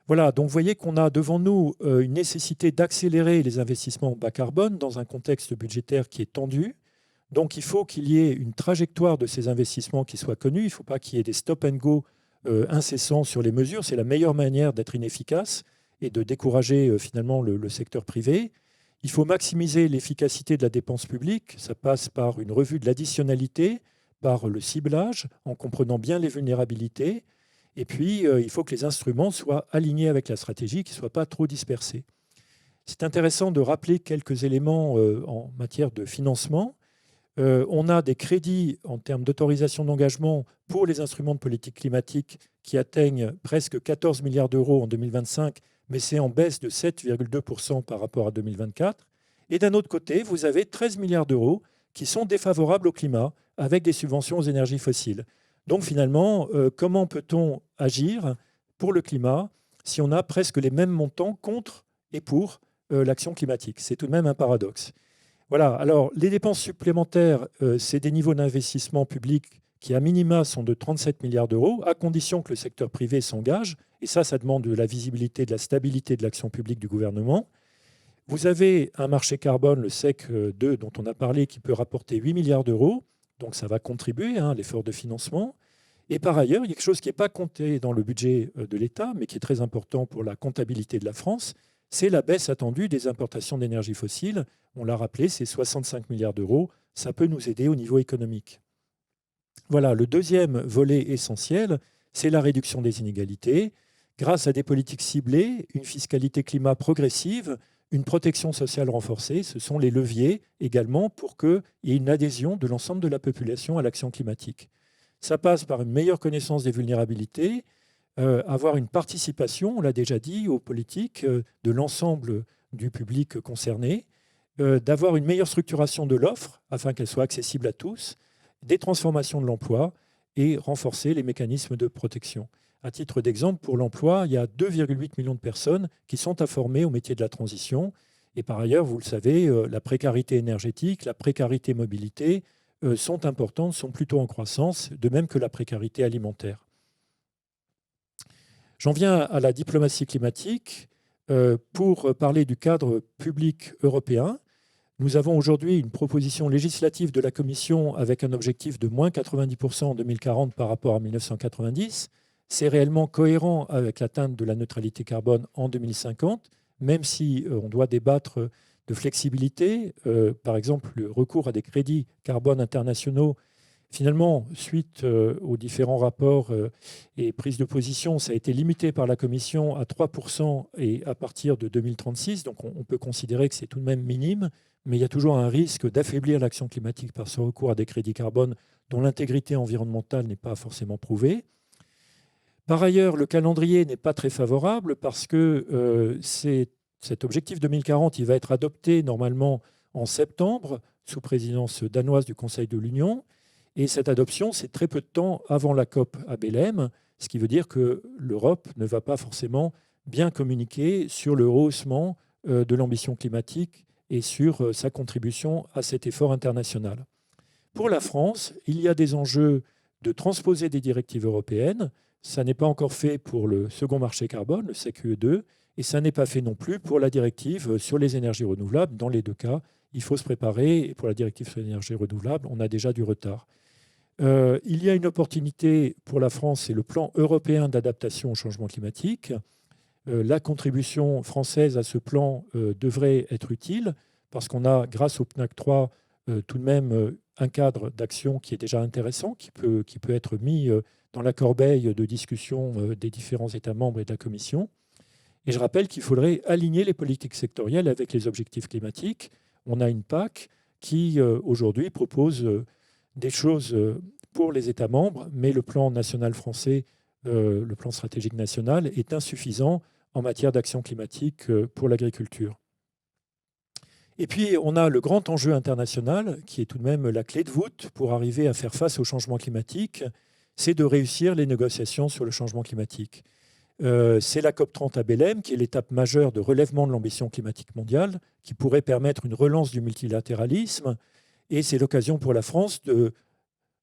Voilà, donc vous voyez qu'on a devant nous une nécessité d'accélérer les investissements bas carbone dans un contexte budgétaire qui est tendu. Donc il faut qu'il y ait une trajectoire de ces investissements qui soit connue. Il ne faut pas qu'il y ait des stop and go incessants sur les mesures. C'est la meilleure manière d'être inefficace et de décourager finalement le secteur privé. Il faut maximiser l'efficacité de la dépense publique. Ça passe par une revue de l'additionnalité, par le ciblage, en comprenant bien les vulnérabilités. Et puis, il faut que les instruments soient alignés avec la stratégie, qu'ils ne soient pas trop dispersés. C'est intéressant de rappeler quelques éléments en matière de financement. On a des crédits en termes d'autorisation d'engagement pour les instruments de politique climatique qui atteignent presque 14 milliards d'euros en 2025, mais c'est en baisse de 7,2% par rapport à 2024. Et d'un autre côté, vous avez 13 milliards d'euros qui sont défavorables au climat, avec des subventions aux énergies fossiles. Donc finalement, comment peut-on agir pour le climat si on a presque les mêmes montants contre et pour l'action climatique? C'est tout de même un paradoxe. Voilà, alors les dépenses supplémentaires, c'est des niveaux d'investissement public qui, à minima, sont de 37 milliards d'euros, à condition que le secteur privé s'engage. Et ça demande de la visibilité, de la stabilité de l'action publique du gouvernement. Vous avez un marché carbone, le SEC 2, dont on a parlé, qui peut rapporter 8 milliards d'euros. Donc ça va contribuer à l'effort de financement. Et par ailleurs, il y a quelque chose qui n'est pas compté dans le budget de l'État, mais qui est très important pour la comptabilité de la France, c'est la baisse attendue des importations d'énergie fossile. On l'a rappelé, c'est 65 milliards d'euros. Ça peut nous aider au niveau économique. Voilà, le deuxième volet essentiel, c'est la réduction des inégalités. Grâce à des politiques ciblées, une fiscalité climat progressive, une protection sociale renforcée, ce sont les leviers également pour qu'il y ait une adhésion de l'ensemble de la population à l'action climatique. Ça passe par une meilleure connaissance des vulnérabilités, avoir une participation, on l'a déjà dit, aux politiques de l'ensemble du public concerné, d'avoir une meilleure structuration de l'offre afin qu'elle soit accessible à tous, des transformations de l'emploi et renforcer les mécanismes de protection. À titre d'exemple, pour l'emploi, il y a 2,8 millions de personnes qui sont informées au métier de la transition. Et par ailleurs, vous le savez, la précarité énergétique, la précarité mobilité sont importantes, sont plutôt en croissance, de même que la précarité alimentaire. J'en viens à la diplomatie climatique. Pour parler du cadre public européen, nous avons aujourd'hui une proposition législative de la Commission avec un objectif de moins 90% en 2040 par rapport à 1990. C'est réellement cohérent avec l'atteinte de la neutralité carbone en 2050, même si on doit débattre de flexibilité. Par exemple, le recours à des crédits carbone internationaux, finalement, suite aux différents rapports et prises de position, ça a été limité par la Commission à 3% et à partir de 2036. Donc on peut considérer que c'est tout de même minime, mais il y a toujours un risque d'affaiblir l'action climatique par ce recours à des crédits carbone dont l'intégrité environnementale n'est pas forcément prouvée. Par ailleurs, le calendrier n'est pas très favorable parce que cet objectif 2040, il va être adopté normalement en septembre sous présidence danoise du Conseil de l'Union. Et cette adoption, c'est très peu de temps avant la COP à Belém, ce qui veut dire que l'Europe ne va pas forcément bien communiquer sur le rehaussement de l'ambition climatique et sur sa contribution à cet effort international. Pour la France, il y a des enjeux de transposer des directives européennes. Ça n'est pas encore fait pour le second marché carbone, le CQE2, et ça n'est pas fait non plus pour la directive sur les énergies renouvelables. Dans les deux cas, il faut se préparer. Et pour la directive sur les énergies renouvelables, on a déjà du retard. Il y a une opportunité pour la France, c'est le plan européen d'adaptation au changement climatique. La contribution française à ce plan devrait être utile parce qu'on a, grâce au PNAC 3, tout de même un cadre d'action qui est déjà intéressant, qui peut être mis dans la corbeille de discussion des différents États membres et de la Commission. Et je rappelle qu'il faudrait aligner les politiques sectorielles avec les objectifs climatiques. On a une PAC qui, aujourd'hui, propose des choses pour les États membres, mais le plan national français, le plan stratégique national, est insuffisant en matière d'action climatique pour l'agriculture. Et puis, on a le grand enjeu international, qui est tout de même la clé de voûte pour arriver à faire face au changement climatique, c'est de réussir les négociations sur le changement climatique. C'est la COP30 à Belém, qui est l'étape majeure de relèvement de l'ambition climatique mondiale, qui pourrait permettre une relance du multilatéralisme. Et c'est l'occasion pour la France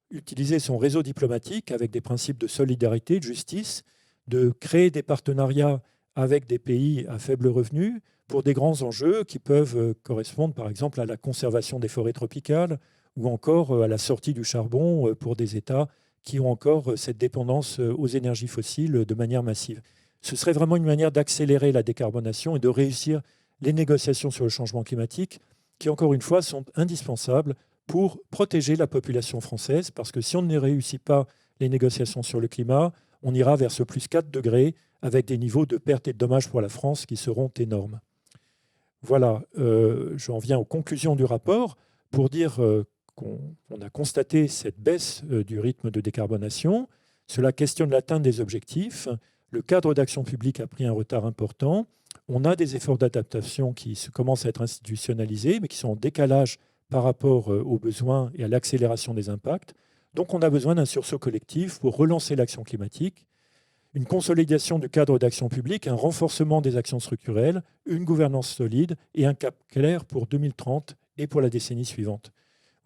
d'utiliser son réseau diplomatique avec des principes de solidarité, de justice, de créer des partenariats avec des pays à faible revenu pour des grands enjeux qui peuvent correspondre par exemple à la conservation des forêts tropicales ou encore à la sortie du charbon pour des États qui ont encore cette dépendance aux énergies fossiles de manière massive. Ce serait vraiment une manière d'accélérer la décarbonation et de réussir les négociations sur le changement climatique qui, encore une fois, sont indispensables pour protéger la population française, parce que si on ne réussit pas les négociations sur le climat, on ira vers ce plus 4 degrés avec des niveaux de pertes et de dommages pour la France qui seront énormes. Voilà, j'en viens aux conclusions du rapport pour dire qu'on a constaté cette baisse du rythme de décarbonation. Cela questionne l'atteinte des objectifs. Le cadre d'action publique a pris un retard important. On a des efforts d'adaptation qui commencent à être institutionnalisés, mais qui sont en décalage par rapport aux besoins et à l'accélération des impacts. Donc on a besoin d'un sursaut collectif pour relancer l'action climatique, une consolidation du cadre d'action publique, un renforcement des actions structurelles, une gouvernance solide et un cap clair pour 2030 et pour la décennie suivante.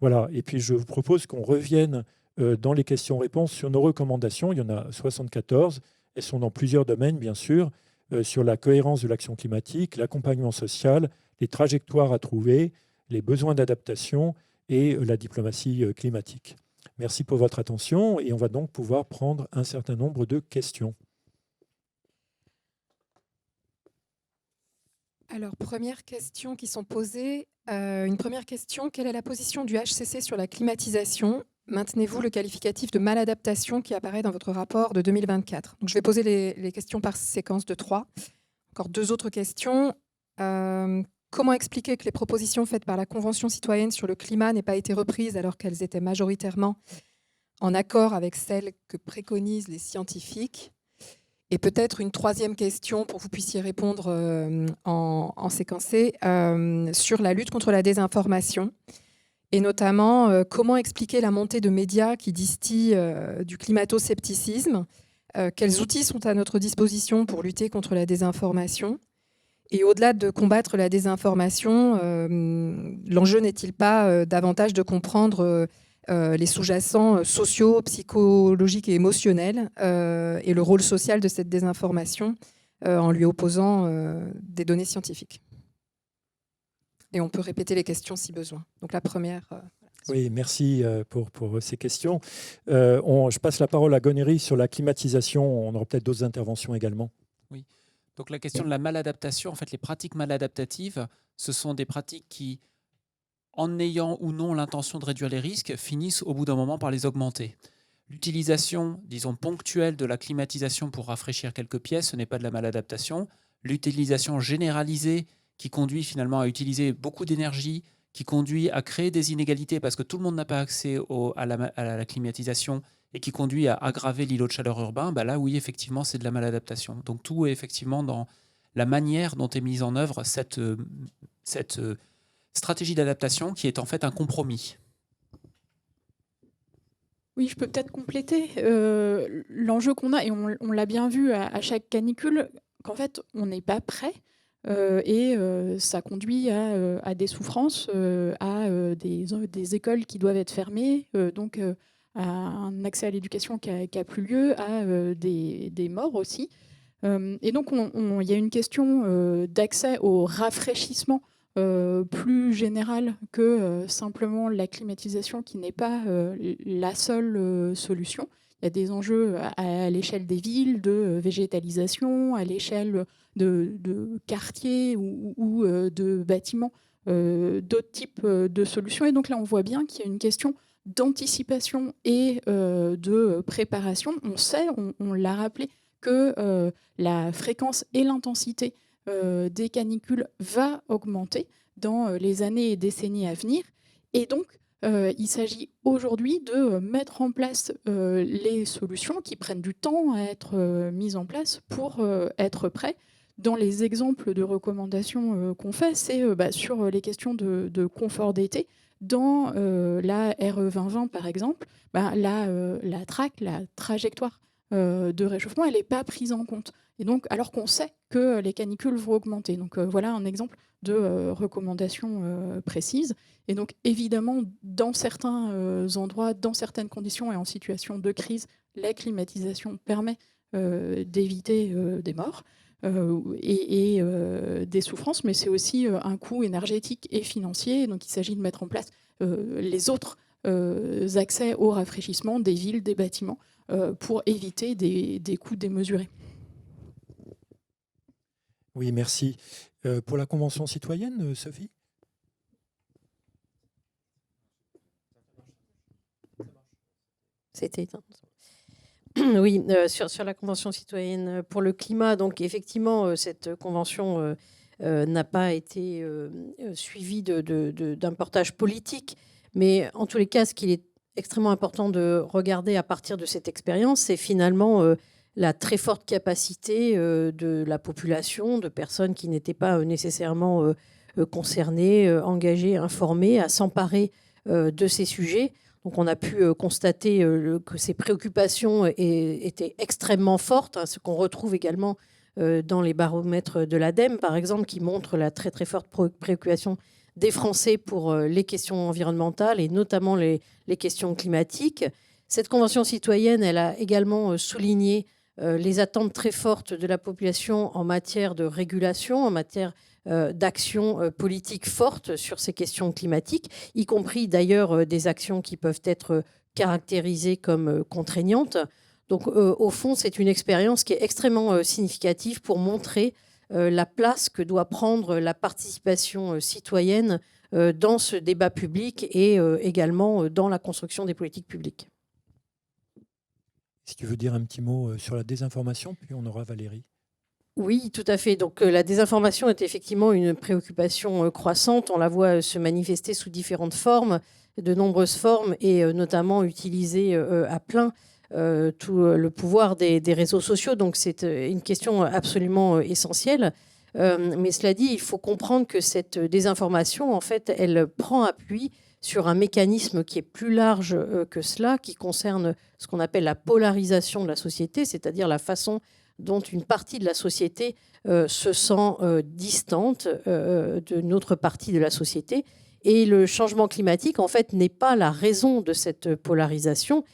Voilà, et puis je vous propose qu'on revienne dans les questions-réponses sur nos recommandations. Il y en a 74, elles sont dans plusieurs domaines, bien sûr, sur la cohérence de l'action climatique, l'accompagnement social, les trajectoires à trouver, les besoins d'adaptation et la diplomatie climatique. Merci pour votre attention et on va donc pouvoir prendre un certain nombre de questions. Alors, première question qui sont posées. Une première question, quelle est la position du HCC sur la climatisation ? Maintenez-vous le qualificatif de maladaptation qui apparaît dans votre rapport de 2024 ? Donc, je vais poser les questions par séquence de 3. Encore 2 autres questions. Comment expliquer que les propositions faites par la Convention citoyenne sur le climat n'aient pas été reprises alors qu'elles étaient majoritairement en accord avec celles que préconisent les scientifiques ? Et peut-être une 3e question pour que vous puissiez répondre en séquencé sur la lutte contre la désinformation. Et notamment, comment expliquer la montée de médias qui distillent du climato-scepticisme ? Quels outils sont à notre disposition pour lutter contre la désinformation ? Et au-delà de combattre la désinformation, l'enjeu n'est-il pas davantage de comprendre les sous-jacents sociaux, psychologiques et émotionnels et le rôle social de cette désinformation en lui opposant des données scientifiques ? Et on peut répéter les questions si besoin. Donc la première... Oui, merci pour ces questions. Je passe la parole à Gonéry sur la climatisation. On aura peut-être d'autres interventions également. Oui. Donc la question de la maladaptation, en fait, les pratiques maladaptatives, ce sont des pratiques qui, en ayant ou non l'intention de réduire les risques, finissent au bout d'un moment par les augmenter. L'utilisation, disons, ponctuelle de la climatisation pour rafraîchir quelques pièces, ce n'est pas de la maladaptation. L'utilisation généralisée qui conduit finalement à utiliser beaucoup d'énergie, qui conduit à créer des inégalités parce que tout le monde n'a pas accès à la climatisation et qui conduit à aggraver l'îlot de chaleur urbain, là oui, effectivement, c'est de la maladaptation. Donc tout est effectivement dans la manière dont est mise en œuvre cette stratégie d'adaptation qui est en fait un compromis. Oui, je peux peut-être compléter l'enjeu qu'on a, et on l'a bien vu à chaque canicule, qu'en fait, on n'est pas prêt. Et ça conduit à des souffrances, à des écoles qui doivent être fermées, donc à un accès à l'éducation qui n'a plus lieu, à des morts aussi. Et donc, il y a une question d'accès au rafraîchissement plus général que simplement la climatisation, qui n'est pas la seule solution. Il y a des enjeux à l'échelle des villes, de végétalisation, à l'échelle de quartiers ou de bâtiments, d'autres types de solutions. Et donc là, on voit bien qu'il y a une question d'anticipation et de préparation. On sait, on l'a rappelé, que la fréquence et l'intensité des canicules va augmenter dans les années et décennies à venir. Et donc, il s'agit aujourd'hui de mettre en place les solutions qui prennent du temps à être mises en place pour être prêts. Dans les exemples de recommandations qu'on fait, c'est sur les questions de confort d'été. Dans la RE 2020, par exemple, la trajectoire de réchauffement, elle n'est pas prise en compte. Et donc, alors qu'on sait que les canicules vont augmenter. Donc voilà un exemple de recommandation précise. Et donc évidemment, dans certains endroits, dans certaines conditions et en situation de crise, la climatisation permet d'éviter des morts et des souffrances, mais c'est aussi un coût énergétique et financier. Donc il s'agit de mettre en place les autres accès au rafraîchissement des villes, des bâtiments, pour éviter des coûts démesurés. Oui, merci. Pour la Convention citoyenne, Sophie ? C'était éteint. Oui, sur la Convention citoyenne pour le climat, donc effectivement, cette convention n'a pas été suivie d'un portage politique, mais en tous les cas, ce qu'il est extrêmement important de regarder à partir de cette expérience, c'est finalement la très forte capacité de la population, de personnes qui n'étaient pas nécessairement concernés, engagés, informés, à s'emparer de ces sujets. Donc on a pu constater que ces préoccupations étaient extrêmement fortes, ce qu'on retrouve également dans les baromètres de l'ADEME, par exemple, qui montrent la très très forte préoccupation des Français pour les questions environnementales et notamment les questions climatiques. Cette convention citoyenne, elle a également souligné les attentes très fortes de la population en matière de régulation, en matière d'action politique forte sur ces questions climatiques, y compris d'ailleurs des actions qui peuvent être caractérisées comme contraignantes. Donc au fond, c'est une expérience qui est extrêmement significative pour montrer la place que doit prendre la participation citoyenne dans ce débat public et également dans la construction des politiques publiques. Si tu veux dire un petit mot sur la désinformation, puis on aura Valérie. Oui, tout à fait. Donc la désinformation est effectivement une préoccupation croissante. On la voit se manifester sous différentes formes, de nombreuses formes, et notamment utiliser à plein tout le pouvoir des réseaux sociaux. Donc c'est une question absolument essentielle. Mais cela dit, il faut comprendre que cette désinformation, en fait, elle prend appui sur un mécanisme qui est plus large que cela, qui concerne ce qu'on appelle la polarisation de la société, c'est-à-dire la façon dont une partie de la société se sent distante d'une autre partie de la société. Et le changement climatique, en fait, n'est pas la raison de cette polarisation,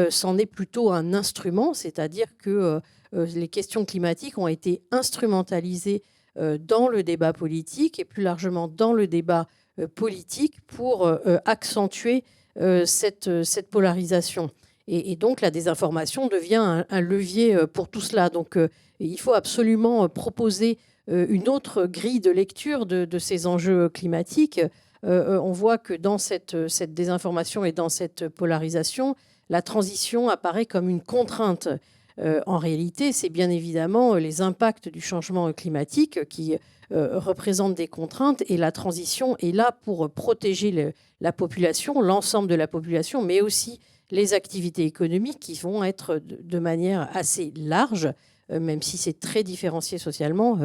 c'en est plutôt un instrument, c'est-à-dire que les questions climatiques ont été instrumentalisées dans le débat politique et plus largement dans le débat politique pour accentuer cette polarisation. Et donc la désinformation devient un levier pour tout cela. Donc il faut absolument proposer une autre grille de lecture de ces enjeux climatiques. On voit que dans cette désinformation et dans cette polarisation, la transition apparaît comme une contrainte. En réalité, c'est bien évidemment les impacts du changement climatique qui représentent des contraintes, et la transition est là pour protéger la population, l'ensemble de la population, mais aussi les activités économiques qui vont être de manière assez large, même si c'est très différencié socialement,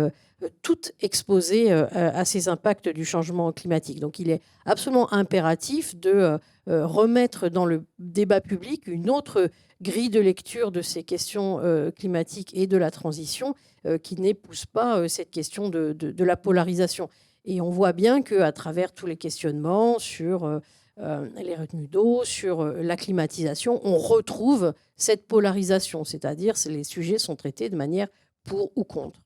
toutes exposées à ces impacts du changement climatique. Donc il est absolument impératif de remettre dans le débat public une autre grille de lecture de ces questions climatiques et de la transition qui n'épouse pas cette question de la polarisation. Et on voit bien qu'à travers tous les questionnements sur les retenues d'eau, sur la climatisation, on retrouve cette polarisation, c'est-à-dire que les sujets sont traités de manière pour ou contre.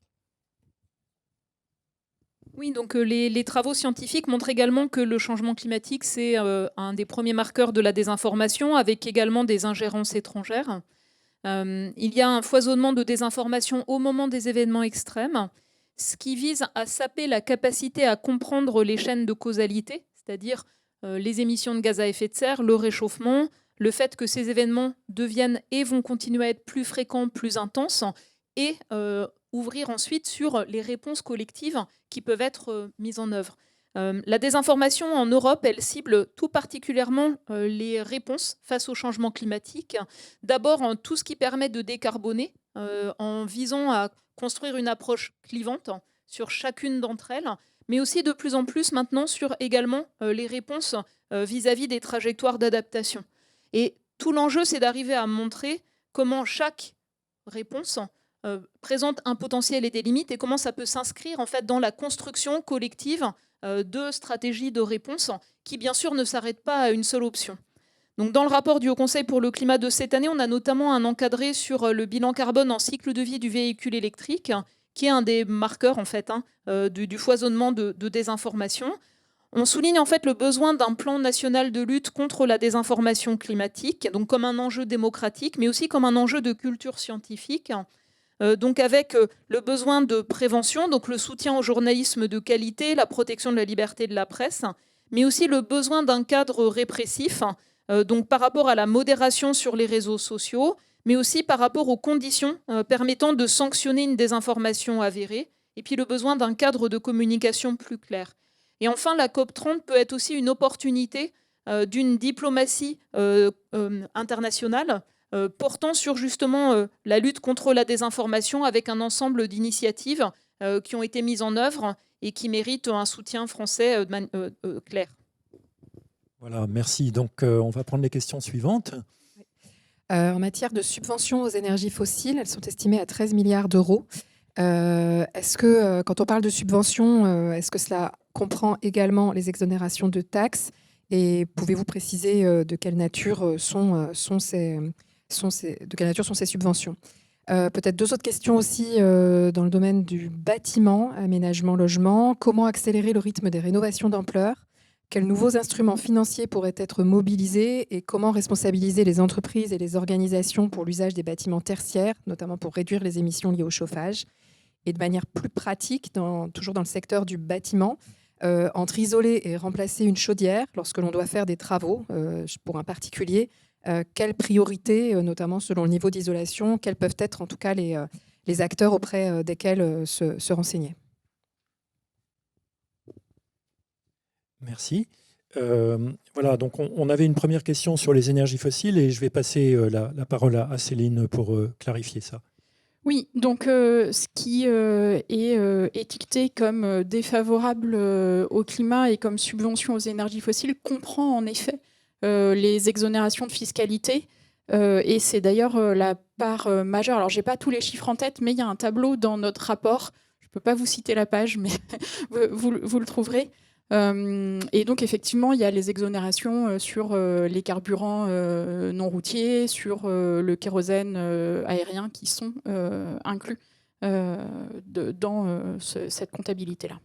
Oui, donc les travaux scientifiques montrent également que le changement climatique, c'est un des premiers marqueurs de la désinformation, avec également des ingérences étrangères. Il y a un foisonnement de désinformation au moment des événements extrêmes, ce qui vise à saper la capacité à comprendre les chaînes de causalité, c'est-à-dire les émissions de gaz à effet de serre, le réchauffement, le fait que ces événements deviennent et vont continuer à être plus fréquents, plus intenses, et ouvrir ensuite sur les réponses collectives qui peuvent être mises en œuvre. La désinformation en Europe, elle cible tout particulièrement les réponses face au changement climatique. D'abord, en tout ce qui permet de décarboner, en visant à construire une approche clivante sur chacune d'entre elles, mais aussi de plus en plus maintenant sur également les réponses vis-à-vis des trajectoires d'adaptation. Et tout l'enjeu, c'est d'arriver à montrer comment chaque réponse présente un potentiel et des limites, et comment ça peut s'inscrire en fait dans la construction collective de stratégies de réponse qui, bien sûr, ne s'arrêtent pas à une seule option. Donc, dans le rapport du Haut Conseil pour le climat de cette année, on a notamment un encadré sur le bilan carbone en cycle de vie du véhicule électrique, qui est un des marqueurs en fait, du foisonnement de désinformation. On souligne en fait le besoin d'un plan national de lutte contre la désinformation climatique, donc comme un enjeu démocratique, mais aussi comme un enjeu de culture scientifique. Donc avec le besoin de prévention, donc le soutien au journalisme de qualité, la protection de la liberté de la presse, mais aussi le besoin d'un cadre répressif, donc par rapport à la modération sur les réseaux sociaux, mais aussi par rapport aux conditions permettant de sanctionner une désinformation avérée, et puis le besoin d'un cadre de communication plus clair. Et enfin, la COP30 peut être aussi une opportunité d'une diplomatie internationale portant sur justement la lutte contre la désinformation, avec un ensemble d'initiatives qui ont été mises en œuvre et qui méritent un soutien français clair. Voilà, merci. Donc, on va prendre les questions suivantes. En matière de subventions aux énergies fossiles, elles sont estimées à 13 milliards d'euros. Est-ce que, quand on parle de subventions, est-ce que cela comprend également les exonérations de taxes? Et pouvez-vous préciser de quelle nature sont ces subventions? Peut-être deux autres questions aussi dans le domaine du bâtiment, aménagement, logement. Comment accélérer le rythme des rénovations d'ampleur? Quels nouveaux instruments financiers pourraient être mobilisés et comment responsabiliser les entreprises et les organisations pour l'usage des bâtiments tertiaires, notamment pour réduire les émissions liées au chauffage? Et de manière plus pratique, toujours dans le secteur du bâtiment, entre isoler et remplacer une chaudière lorsque l'on doit faire des travaux pour un particulier, quelles priorités, notamment selon le niveau d'isolation, quels peuvent être en tout cas les acteurs auprès desquels se renseigner? Merci. Voilà, donc on avait une première question sur les énergies fossiles et je vais passer la parole à Céline pour clarifier ça. Oui, donc ce qui est étiqueté comme défavorable au climat et comme subvention aux énergies fossiles comprend en effet les exonérations de fiscalité. Et c'est d'ailleurs la part majeure. Alors, je n'ai pas tous les chiffres en tête, mais il y a un tableau dans notre rapport. Je ne peux pas vous citer la page, mais vous le trouverez. Et donc, effectivement, il y a les exonérations sur les carburants non routiers, sur le kérosène aérien qui sont inclus dans cette comptabilité-là.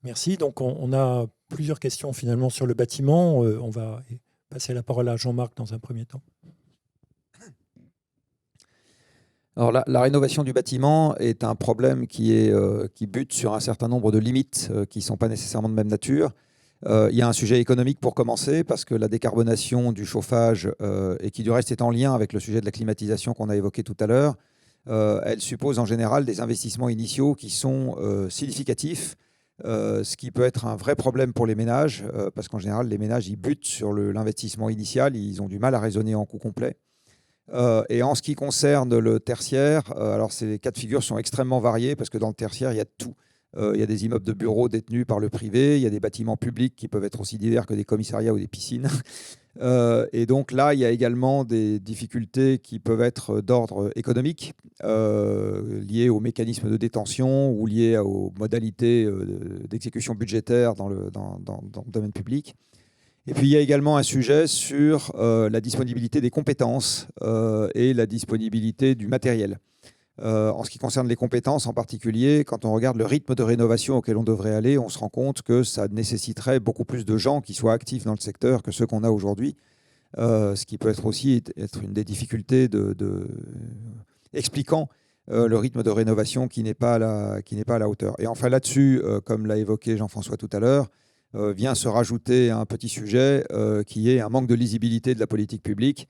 Merci. Donc, on a plusieurs questions finalement sur le bâtiment. On va passer la parole à Jean-Marc dans un premier temps. Alors la rénovation du bâtiment est un problème qui bute sur un certain nombre de limites qui ne sont pas nécessairement de même nature. Il y a un sujet économique pour commencer, parce que la décarbonation du chauffage, et qui du reste est en lien avec le sujet de la climatisation qu'on a évoqué tout à l'heure, elle suppose en général des investissements initiaux qui sont significatifs, ce qui peut être un vrai problème pour les ménages, parce qu'en général, les ménages ils butent sur l'investissement initial, ils ont du mal à raisonner en coût complet. Et en ce qui concerne le tertiaire, alors ces cas de figure sont extrêmement variés, parce que dans le tertiaire, il y a de tout. Il y a des immeubles de bureaux détenus par le privé, il y a des bâtiments publics qui peuvent être aussi divers que des commissariats ou des piscines. Et donc là, il y a également des difficultés qui peuvent être d'ordre économique, liées aux mécanismes de détention ou liées aux modalités d'exécution budgétaire dans le domaine public. Et puis il y a également un sujet sur la disponibilité des compétences et la disponibilité du matériel. En ce qui concerne les compétences en particulier, quand on regarde le rythme de rénovation auquel on devrait aller, on se rend compte que ça nécessiterait beaucoup plus de gens qui soient actifs dans le secteur que ceux qu'on a aujourd'hui. Ce qui peut être aussi une des difficultés expliquant le rythme de rénovation qui n'est pas à la hauteur. Et enfin là-dessus, comme l'a évoqué Jean-François tout à l'heure, vient se rajouter un petit sujet qui est un manque de lisibilité de la politique publique,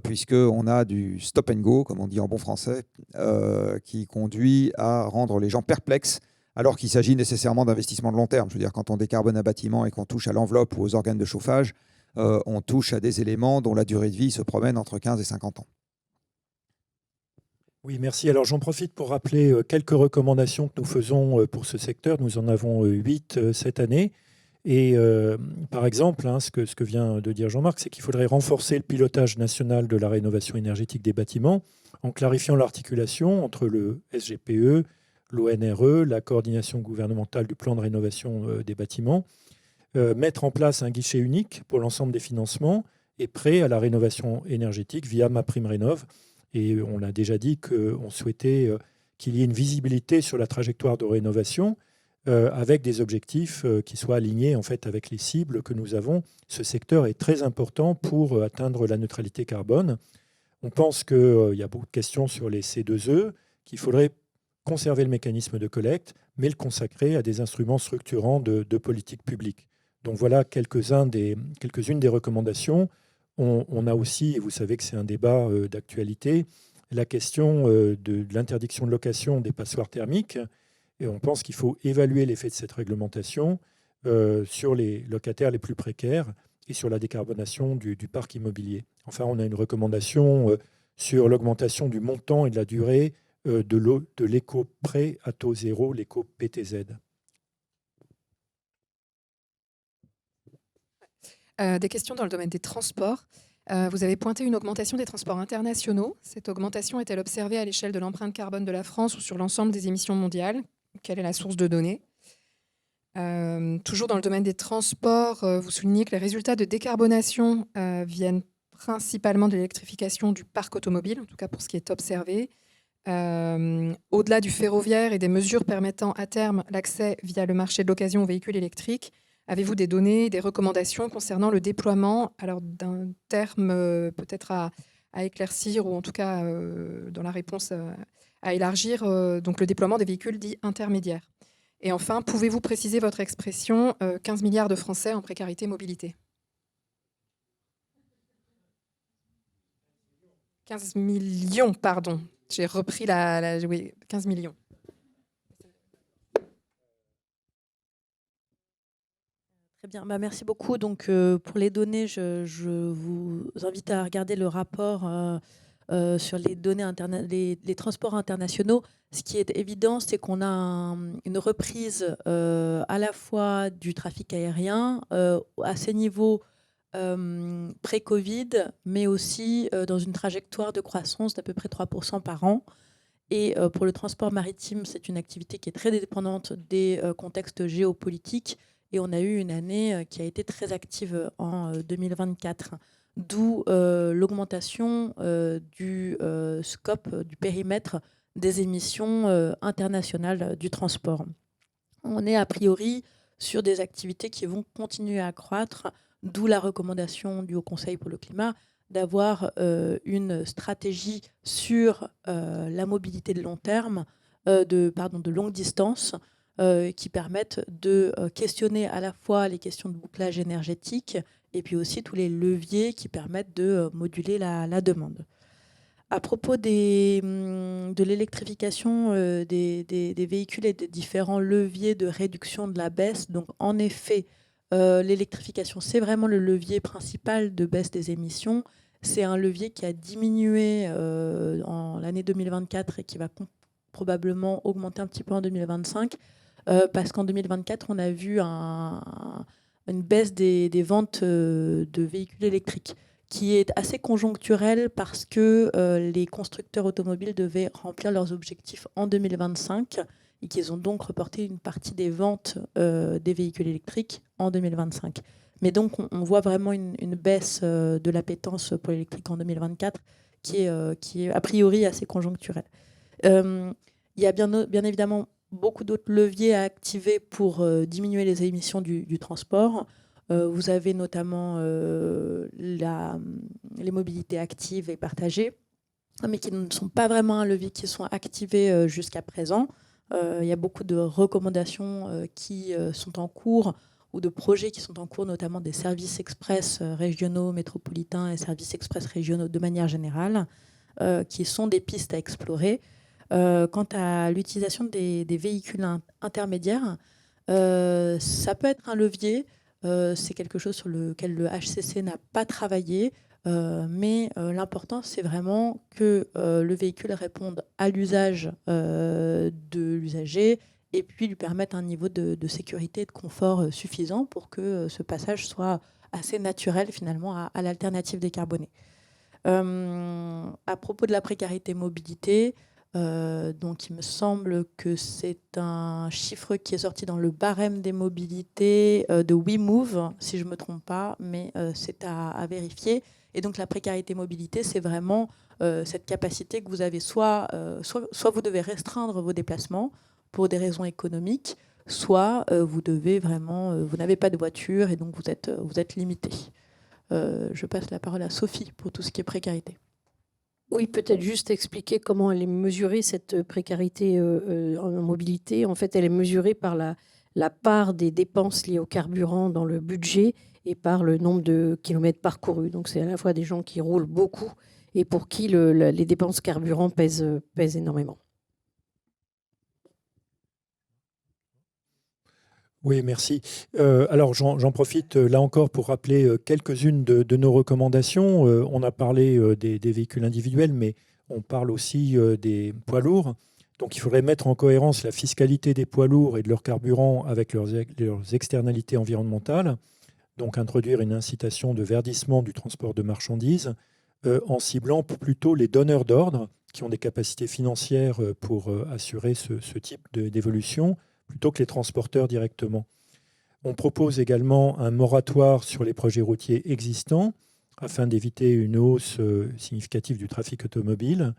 puisqu'on a du stop and go, comme on dit en bon français, qui conduit à rendre les gens perplexes, alors qu'il s'agit nécessairement d'investissements de long terme. Je veux dire, quand on décarbone un bâtiment et qu'on touche à l'enveloppe ou aux organes de chauffage, on touche à des éléments dont la durée de vie se promène entre 15 et 50 ans. Oui, merci. Alors j'en profite pour rappeler quelques recommandations que nous faisons pour ce secteur. Nous en avons 8 cette année. Et par exemple, ce que vient de dire Jean-Marc, c'est qu'il faudrait renforcer le pilotage national de la rénovation énergétique des bâtiments en clarifiant l'articulation entre le SGPE, l'ONRE, la coordination gouvernementale du plan de rénovation des bâtiments, mettre en place un guichet unique pour l'ensemble des financements et prêt à la rénovation énergétique via MaPrimeRénov'. Et on l'a déjà dit qu'on souhaitait qu'il y ait une visibilité sur la trajectoire de rénovation avec des objectifs qui soient alignés en fait, avec les cibles que nous avons. Ce secteur est très important pour atteindre la neutralité carbone. On pense qu'il y a beaucoup de questions sur les C2E, qu'il faudrait conserver le mécanisme de collecte, mais le consacrer à des instruments structurants de politique publique. Donc voilà quelques-unes des recommandations. On a aussi, et vous savez que c'est un débat d'actualité, la question de l'interdiction de location des passoires thermiques. Et on pense qu'il faut évaluer l'effet de cette réglementation sur les locataires les plus précaires et sur la décarbonation du parc immobilier. Enfin, on a une recommandation sur l'augmentation du montant et de la durée de l'éco-prêt à taux zéro, l'éco-PTZ. Des questions dans le domaine des transports. Vous avez pointé une augmentation des transports internationaux. Cette augmentation est-elle observée à l'échelle de l'empreinte carbone de la France ou sur l'ensemble des émissions mondiales? Quelle est la source de données? Toujours dans le domaine des transports, vous soulignez que les résultats de décarbonation viennent principalement de l'électrification du parc automobile, en tout cas pour ce qui est observé. Au-delà du ferroviaire et des mesures permettant à terme l'accès via le marché de l'occasion aux véhicules électriques, avez-vous des données, des recommandations concernant le déploiement, alors d'un terme peut-être à éclaircir ou en tout cas dans la réponse à élargir, donc le déploiement des véhicules dits intermédiaires? Et enfin, pouvez-vous préciser votre expression 15 milliards de Français en précarité mobilité? 15 millions, pardon. J'ai repris oui, 15 millions. Très bien, merci beaucoup. Donc, pour les données, je vous invite à regarder le rapport sur les données les transports internationaux. Ce qui est évident, c'est qu'on a une reprise à la fois du trafic aérien à ces niveaux pré-Covid, mais aussi dans une trajectoire de croissance d'à peu près 3% par an. Et pour le transport maritime, c'est une activité qui est très dépendante des contextes géopolitiques. Et on a eu une année qui a été très active en 2024. D'où l'augmentation du scope, du périmètre des émissions internationales du transport. On est a priori sur des activités qui vont continuer à croître, d'où la recommandation du Haut Conseil pour le climat d'avoir une stratégie sur la mobilité de long terme, de longue distance, qui permettent de questionner à la fois les questions de bouclage énergétique et puis aussi tous les leviers qui permettent de moduler la demande. À propos de l'électrification des véhicules et des différents leviers de réduction de la baisse, donc en effet, l'électrification, c'est vraiment le levier principal de baisse des émissions. C'est un levier qui a diminué en l'année 2024 et qui va probablement augmenter un petit peu en 2025, parce qu'en 2024, on a vu une baisse des ventes de véhicules électriques, qui est assez conjoncturelle parce que les constructeurs automobiles devaient remplir leurs objectifs en 2025 et qu'ils ont donc reporté une partie des ventes des véhicules électriques en 2025. Mais donc, on voit vraiment une baisse de l'appétence pour l'électrique en 2024 qui est a priori assez conjoncturelle. Il y a bien évidemment beaucoup d'autres leviers à activer pour diminuer les émissions du transport. Vous avez notamment les mobilités actives et partagées, mais qui ne sont pas vraiment un levier qui sont activés jusqu'à présent. Il y a beaucoup de recommandations qui sont en cours ou de projets qui sont en cours, notamment des services express régionaux, métropolitains et services express régionaux de manière générale, qui sont des pistes à explorer. Quant à l'utilisation des véhicules intermédiaires, ça peut être un levier. C'est quelque chose sur lequel le HCC n'a pas travaillé, mais l'important, c'est vraiment que le véhicule réponde à l'usage de l'usager et puis lui permette un niveau de sécurité et de confort suffisant pour que ce passage soit assez naturel finalement à l'alternative décarbonée. À propos de la précarité mobilité, donc il me semble que c'est un chiffre qui est sorti dans le barème des mobilités de WeMove, si je ne me trompe pas, mais c'est à vérifier. Et donc la précarité mobilité, c'est vraiment cette capacité que vous avez soit vous devez restreindre vos déplacements pour des raisons économiques, soit vous n'avez pas de voiture et donc vous êtes limité. Je passe la parole à Sophie pour tout ce qui est précarité. Oui, peut-être juste expliquer comment elle est mesurée, cette précarité en mobilité. En fait, elle est mesurée par la part des dépenses liées au carburant dans le budget et par le nombre de kilomètres parcourus. Donc, c'est à la fois des gens qui roulent beaucoup et pour qui les dépenses carburant pèsent énormément. Oui, merci. Alors, j'en profite là encore pour rappeler quelques-unes de nos recommandations. On a parlé des véhicules individuels, mais On parle aussi des poids lourds. Donc il faudrait mettre en cohérence la fiscalité des poids lourds et de leurs carburants avec leurs externalités environnementales. Donc introduire une incitation de verdissement du transport de marchandises en ciblant plutôt les donneurs d'ordre qui ont des capacités financières pour assurer ce type d'évolution plutôt que les transporteurs directement. On propose également un moratoire sur les projets routiers existants afin d'éviter une hausse significative du trafic automobile.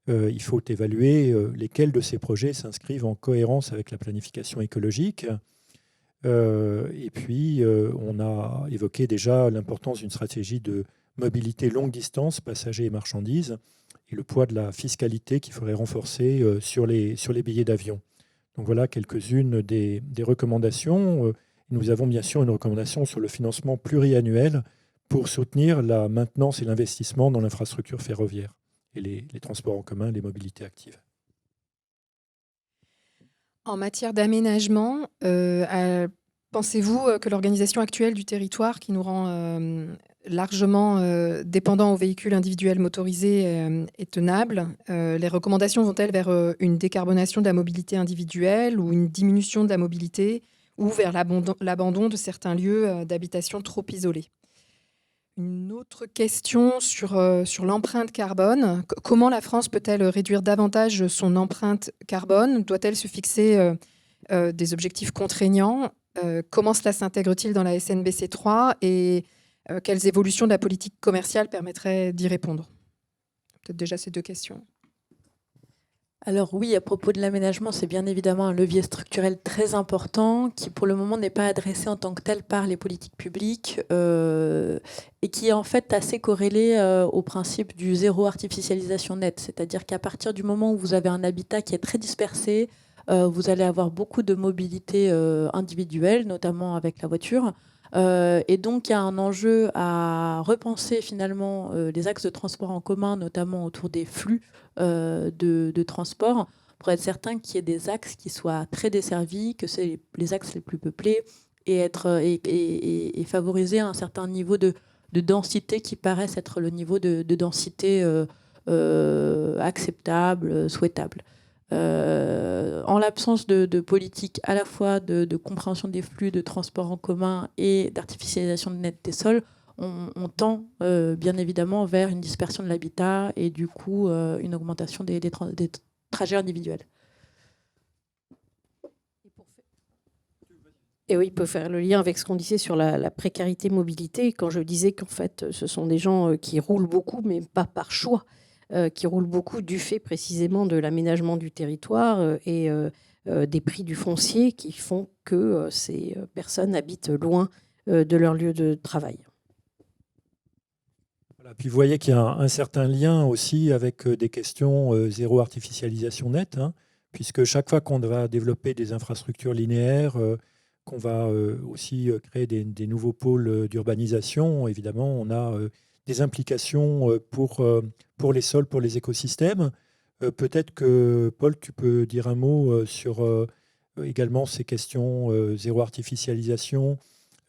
Il faut évaluer lesquels de ces projets s'inscrivent en cohérence avec la planification écologique. Et puis, on a évoqué déjà l'importance d'une stratégie de mobilité longue distance, passagers et marchandises, et le poids de la fiscalité qu'il faudrait renforcer sur les billets d'avion. Donc voilà quelques-unes des recommandations. Nous avons bien sûr une recommandation sur le financement pluriannuel pour soutenir la maintenance et l'investissement dans l'infrastructure ferroviaire et les transports en commun, les mobilités actives. En matière d'aménagement, pensez-vous que l'organisation actuelle du territoire, qui nous rend largement dépendants aux véhicules individuels motorisés, est tenable? Les recommandations vont-elles vers une décarbonation de la mobilité individuelle ou une diminution de la mobilité ou vers l'abandon de certains lieux d'habitation trop isolés? Une autre question sur l'empreinte carbone. Comment la France peut-elle réduire davantage son empreinte carbone? Doit-elle se fixer des objectifs contraignants? Comment cela s'intègre-t-il dans la SNBC 3 et quelles évolutions de la politique commerciale permettraient d'y répondre? Peut-être déjà ces deux questions. Alors oui, à propos de l'aménagement, c'est bien évidemment un levier structurel très important qui pour le moment n'est pas adressé en tant que tel par les politiques publiques et qui est en fait assez corrélé au principe du zéro artificialisation nette. C'est-à-dire qu'à partir du moment où vous avez un habitat qui est très dispersé, vous allez avoir beaucoup de mobilité individuelle, notamment avec la voiture. Et donc, il y a un enjeu à repenser finalement les axes de transport en commun, notamment autour des flux de transport, pour être certain qu'il y ait des axes qui soient très desservis, que c'est les axes les plus peuplés, et favoriser un certain niveau de densité qui paraisse être le niveau de densité acceptable, souhaitable. En l'absence de politique à la fois de compréhension des flux de transport en commun et d'artificialisation nette des sols, on tend bien évidemment vers une dispersion de l'habitat et du coup une augmentation des trajets individuels. Et oui, il peut faire le lien avec ce qu'on disait sur la précarité mobilité, quand je disais qu'en fait, ce sont des gens qui roulent beaucoup, mais pas par choix. Qui roulent beaucoup du fait précisément de l'aménagement du territoire et des prix du foncier qui font que ces personnes habitent loin de leur lieu de travail. Voilà, puis vous voyez qu'il y a un certain lien aussi avec des questions zéro artificialisation nette, hein, puisque chaque fois qu'on va développer des infrastructures linéaires, qu'on va aussi créer des nouveaux pôles d'urbanisation, évidemment, on a des implications pour les sols, pour les écosystèmes. Peut-être que, Paul, tu peux dire un mot sur également ces questions zéro artificialisation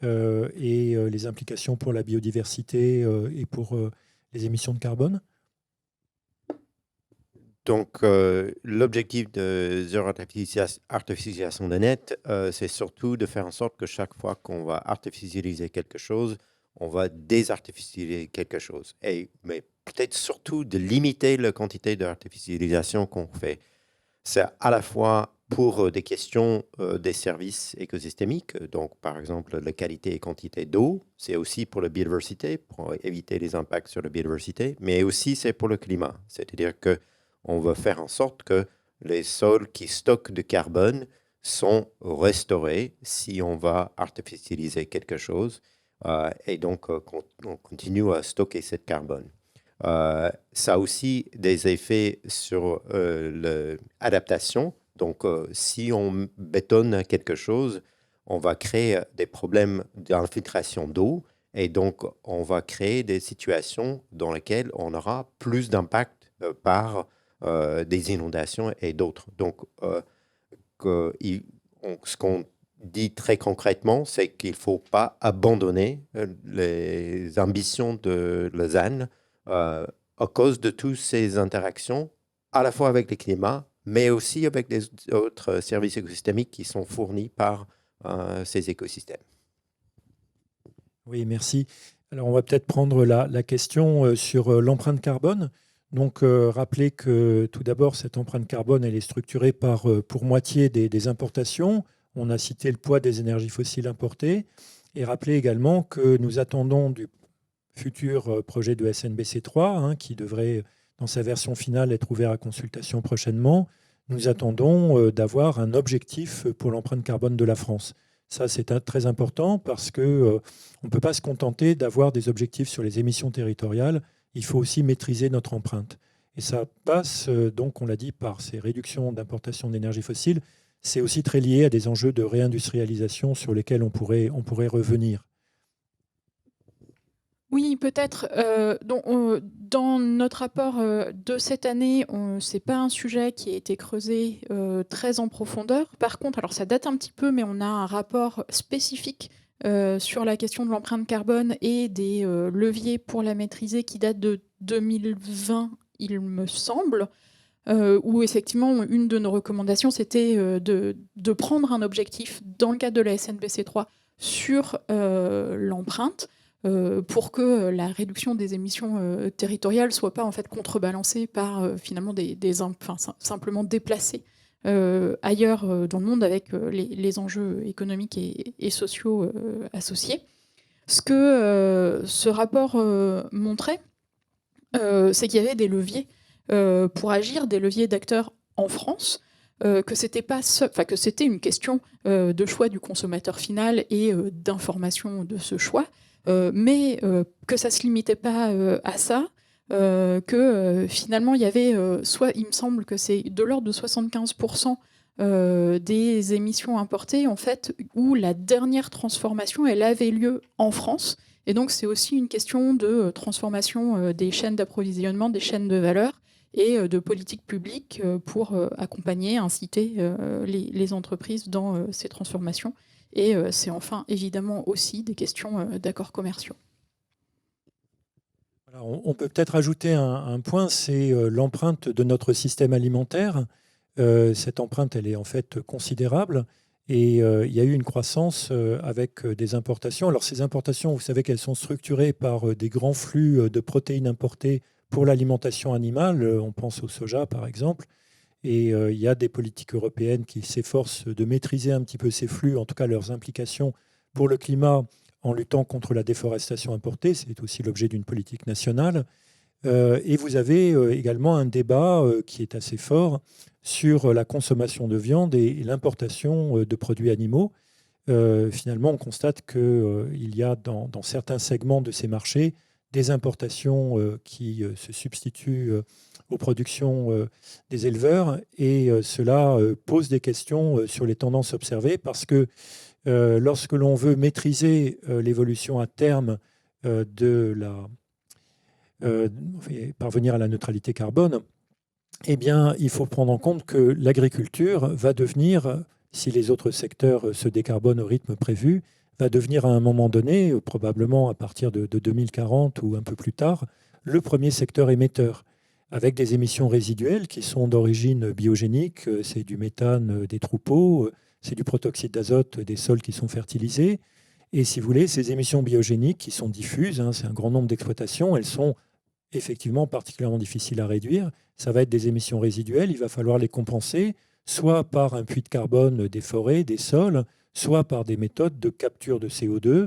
et les implications pour la biodiversité et pour les émissions de carbone. Donc, l'objectif de zéro artificialisation nette, c'est surtout de faire en sorte que chaque fois qu'on va artificialiser quelque chose, on va désartificialiser quelque chose. Mais peut-être surtout de limiter la quantité d'artificialisation qu'on fait. C'est à la fois pour des questions des services écosystémiques, donc par exemple la qualité et quantité d'eau, c'est aussi pour la biodiversité, pour éviter les impacts sur la biodiversité, mais aussi c'est pour le climat. C'est-à-dire qu'on va faire en sorte que les sols qui stockent du carbone sont restaurés si on va artificialiser quelque chose. Et donc, on continue à stocker cette carbone. Ça a aussi des effets sur l'adaptation. Donc, si on bétonne quelque chose, on va créer des problèmes d'infiltration d'eau et donc on va créer des situations dans lesquelles on aura plus d'impact par des inondations et d'autres. Donc, ce qu'on dit très concrètement, c'est qu'il ne faut pas abandonner les ambitions de Lausanne à cause de toutes ces interactions, à la fois avec le climat, mais aussi avec les autres services écosystémiques qui sont fournis par ces écosystèmes. Oui, merci. Alors, on va peut-être prendre la question sur l'empreinte carbone. Donc, rappelez que tout d'abord, cette empreinte carbone, elle est structurée par, pour moitié des importations. On a cité le poids des énergies fossiles importées. Et rappelez également que nous attendons du futur projet de SNBC 3, qui devrait, dans sa version finale, être ouvert à consultation prochainement. Nous attendons d'avoir un objectif pour l'empreinte carbone de la France. Ça, c'est très important parce qu'on ne peut pas se contenter d'avoir des objectifs sur les émissions territoriales. Il faut aussi maîtriser notre empreinte. Et ça passe, donc, on l'a dit, par ces réductions d'importation d'énergie fossile. C'est aussi très lié à des enjeux de réindustrialisation sur lesquels on pourrait revenir. Oui, peut-être. Dans notre rapport de cette année, ce n'est pas un sujet qui a été creusé très en profondeur. Par contre, alors ça date un petit peu, mais on a un rapport spécifique sur la question de l'empreinte carbone et des leviers pour la maîtriser qui date de 2020, il me semble, où effectivement, une de nos recommandations, c'était de prendre un objectif dans le cadre de la SNBC 3 sur l'empreinte, pour que la réduction des émissions territoriales ne soit pas en fait contrebalancée par finalement simplement déplacée ailleurs dans le monde avec les enjeux économiques et sociaux associés. Ce que ce rapport montrait, c'est qu'il y avait des leviers pour agir, des leviers d'acteurs en France, que c'était une question de choix du consommateur final et d'information de ce choix. Mais que ça ne se limitait pas à ça, que finalement il y avait, il me semble que c'est de l'ordre de 75% des émissions importées, en fait, où la dernière transformation, elle avait lieu en France. Et donc c'est aussi une question de transformation des chaînes d'approvisionnement, des chaînes de valeur, et de politique publique pour accompagner, inciter les entreprises dans ces transformations. Et c'est enfin évidemment aussi des questions d'accords commerciaux. Alors, on peut peut-être ajouter un point, c'est l'empreinte de notre système alimentaire. Cette empreinte, elle est en fait considérable. Et il y a eu une croissance avec des importations. Alors ces importations, vous savez qu'elles sont structurées par des grands flux de protéines importées pour l'alimentation animale. On pense au soja, par exemple. Et il y a des politiques européennes qui s'efforcent de maîtriser un petit peu ces flux, en tout cas leurs implications pour le climat en luttant contre la déforestation importée. C'est aussi l'objet d'une politique nationale. Et vous avez également un débat qui est assez fort sur la consommation de viande et l'importation de produits animaux. Finalement, on constate qu'il y a dans certains segments de ces marchés des importations qui se substituent aux productions des éleveurs, et cela pose des questions sur les tendances observées, parce que lorsque l'on veut maîtriser l'évolution à terme parvenir à la neutralité carbone, eh bien, il faut prendre en compte que l'agriculture va devenir, si les autres secteurs se décarbonent au rythme prévu, va devenir à un moment donné, probablement à partir de 2040 ou un peu plus tard, le premier secteur émetteur, avec des émissions résiduelles qui sont d'origine biogénique. C'est du méthane des troupeaux, c'est du protoxyde d'azote des sols qui sont fertilisés. Et si vous voulez, ces émissions biogéniques qui sont diffuses, c'est un grand nombre d'exploitations, elles sont effectivement particulièrement difficiles à réduire. Ça va être des émissions résiduelles, il va falloir les compenser, soit par un puits de carbone des forêts, des sols, soit par des méthodes de capture de CO2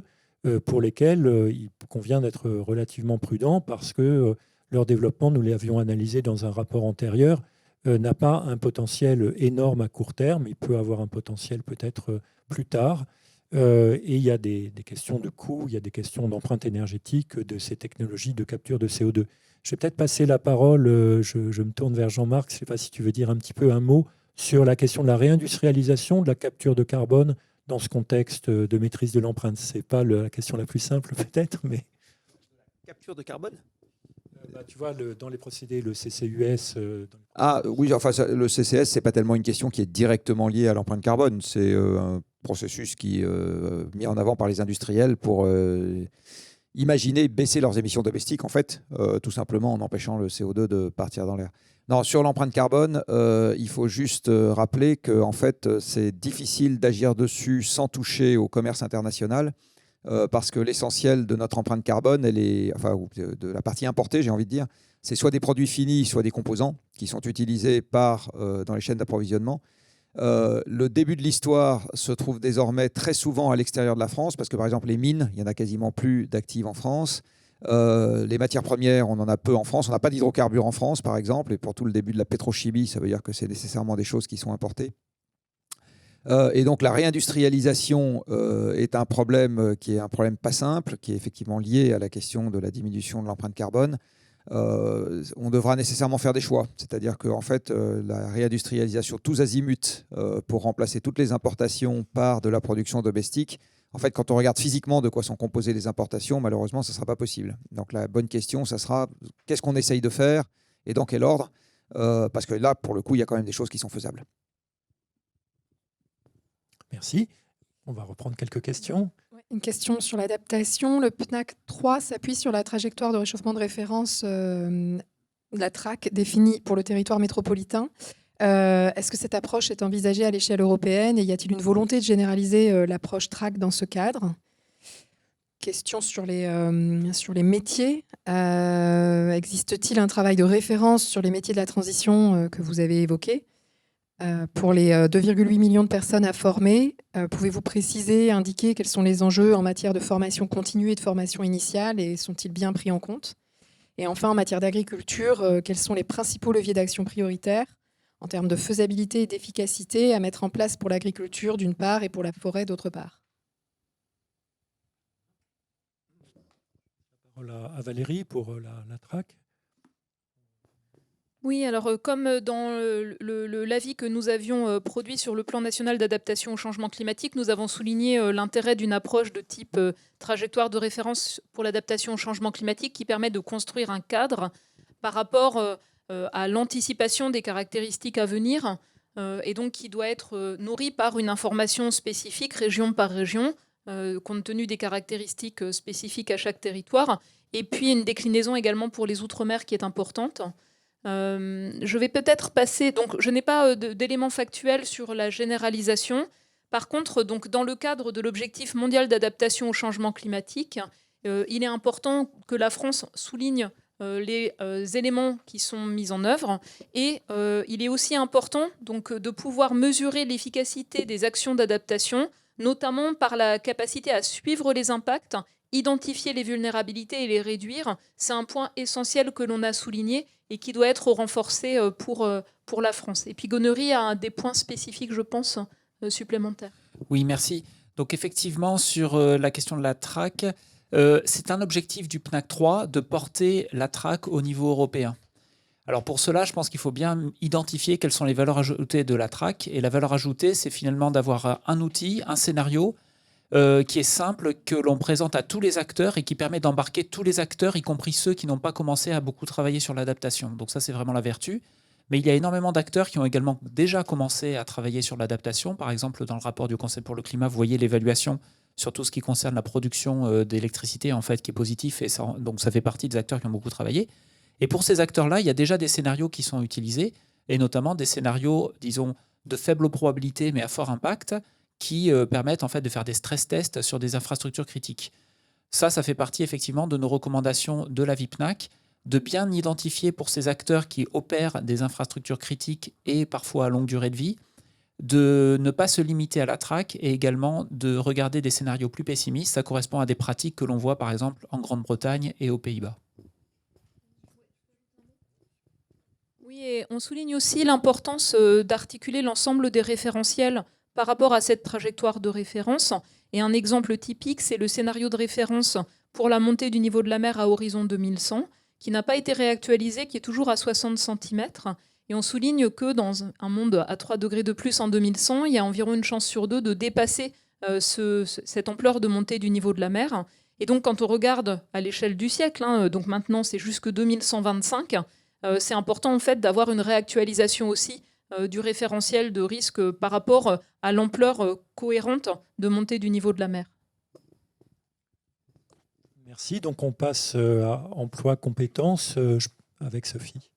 pour lesquelles il convient d'être relativement prudent, parce que leur développement, nous l'avions analysé dans un rapport antérieur, n'a pas un potentiel énorme à court terme. Il peut avoir un potentiel peut-être plus tard. Et il y a des questions de coût, il y a des questions d'empreinte énergétique de ces technologies de capture de CO2. Je vais peut-être passer la parole, je me tourne vers Jean-Marc, je ne sais pas si tu veux dire un petit peu un mot sur la question de la réindustrialisation, de la capture de carbone dans ce contexte de maîtrise de l'empreinte. Ce n'est pas la question la plus simple peut-être, mais... Capture de carbone ? Tu vois, dans les procédés, le CCUS... Oui, enfin, le CCS, ce n'est pas tellement une question qui est directement liée à l'empreinte carbone. C'est un processus qui est mis en avant par les industriels pour imaginer baisser leurs émissions domestiques, en fait, tout simplement en empêchant le CO2 de partir dans l'air. Non, sur l'empreinte carbone, il faut juste rappeler que en fait, c'est difficile d'agir dessus sans toucher au commerce international, parce que l'essentiel de notre empreinte carbone, ou de la partie importée, j'ai envie de dire, c'est soit des produits finis, soit des composants qui sont utilisés dans les chaînes d'approvisionnement. Le début de l'histoire se trouve désormais très souvent à l'extérieur de la France, parce que par exemple les mines, il n'y en a quasiment plus d'actives en France. Les matières premières, on en a peu en France. On n'a pas d'hydrocarbures en France, par exemple. Et pour tout le début de la pétrochimie, ça veut dire que c'est nécessairement des choses qui sont importées. Et donc la réindustrialisation est un problème qui est un problème pas simple, qui est effectivement lié à la question de la diminution de l'empreinte carbone. On devra nécessairement faire des choix. C'est-à-dire que en fait, la réindustrialisation tous azimuts pour remplacer toutes les importations par de la production domestique, en fait, quand on regarde physiquement de quoi sont composées les importations, malheureusement, ça ne sera pas possible. Donc la bonne question, ça sera qu'est-ce qu'on essaye de faire et dans quel ordre, parce que là, pour le coup, il y a quand même des choses qui sont faisables. Merci. On va reprendre quelques questions. Une question sur l'adaptation. Le PNAC 3 s'appuie sur la trajectoire de réchauffement de référence, la TRAC, définie pour le territoire métropolitain. Est-ce que cette approche est envisagée à l'échelle européenne et y a-t-il une volonté de généraliser l'approche TRAC dans ce cadre ? Question sur les métiers. Existe-t-il un travail de référence sur les métiers de la transition que vous avez évoqué ? Pour les 2,8 millions de personnes à former, pouvez-vous préciser, indiquer quels sont les enjeux en matière de formation continue et de formation initiale et sont-ils bien pris en compte ? Et enfin, en matière d'agriculture, quels sont les principaux leviers d'action prioritaires en termes de faisabilité et d'efficacité à mettre en place pour l'agriculture d'une part et pour la forêt d'autre part ? La parole à Valérie pour la TRAC. Oui, alors comme dans l'avis que nous avions produit sur le plan national d'adaptation au changement climatique, nous avons souligné l'intérêt d'une approche de type trajectoire de référence pour l'adaptation au changement climatique qui permet de construire un cadre par rapport à l'anticipation des caractéristiques à venir et donc qui doit être nourri par une information spécifique région par région compte tenu des caractéristiques spécifiques à chaque territoire et puis une déclinaison également pour les Outre-mer qui est importante. Je vais peut-être passer, donc je n'ai pas d'éléments factuels sur la généralisation. Par contre, donc, dans le cadre de l'objectif mondial d'adaptation au changement climatique, il est important que la France souligne les éléments qui sont mis en œuvre et il est aussi important donc, de pouvoir mesurer l'efficacité des actions d'adaptation, notamment par la capacité à suivre les impacts, identifier les vulnérabilités et les réduire. C'est un point essentiel que l'on a souligné et qui doit être renforcé pour la France. Et puis Gonery a des points spécifiques, je pense, supplémentaires. Oui, merci. Donc effectivement, sur la question de la TRAC, c'est un objectif du PNAC 3 de porter la TRAC au niveau européen. Alors pour cela, je pense qu'il faut bien identifier quelles sont les valeurs ajoutées de la TRAC. Et la valeur ajoutée, c'est finalement d'avoir un outil, un scénario, qui est simple, que l'on présente à tous les acteurs et qui permet d'embarquer tous les acteurs, y compris ceux qui n'ont pas commencé à beaucoup travailler sur l'adaptation. Donc ça, c'est vraiment la vertu. Mais il y a énormément d'acteurs qui ont également déjà commencé à travailler sur l'adaptation. Par exemple, dans le rapport du Conseil pour le climat, vous voyez l'évaluation sur tout ce qui concerne la production d'électricité, en fait, qui est positif. Et ça, donc ça fait partie des acteurs qui ont beaucoup travaillé. Et pour ces acteurs-là, il y a déjà des scénarios qui sont utilisés, et notamment des scénarios, disons, de faible probabilité, mais à fort impact, qui permettent en fait de faire des stress tests sur des infrastructures critiques. Ça fait partie effectivement de nos recommandations de la VIPNAC, de bien identifier pour ces acteurs qui opèrent des infrastructures critiques et parfois à longue durée de vie, de ne pas se limiter à la TRAC et également de regarder des scénarios plus pessimistes. Ça correspond à des pratiques que l'on voit par exemple en Grande-Bretagne et aux Pays-Bas. Oui, et on souligne aussi l'importance d'articuler l'ensemble des référentiels par rapport à cette trajectoire de référence. Et un exemple typique, c'est le scénario de référence pour la montée du niveau de la mer à horizon 2100, qui n'a pas été réactualisé, qui est toujours à 60 cm. Et on souligne que dans un monde à 3 degrés de plus en 2100, il y a environ une chance sur 2 de dépasser cette ampleur de montée du niveau de la mer. Et donc quand on regarde à l'échelle du siècle, donc maintenant c'est jusque 2125, c'est important en fait d'avoir une réactualisation aussi du référentiel de risque par rapport à l'ampleur cohérente de montée du niveau de la mer. Merci. Donc on passe à emploi compétences avec Sophie.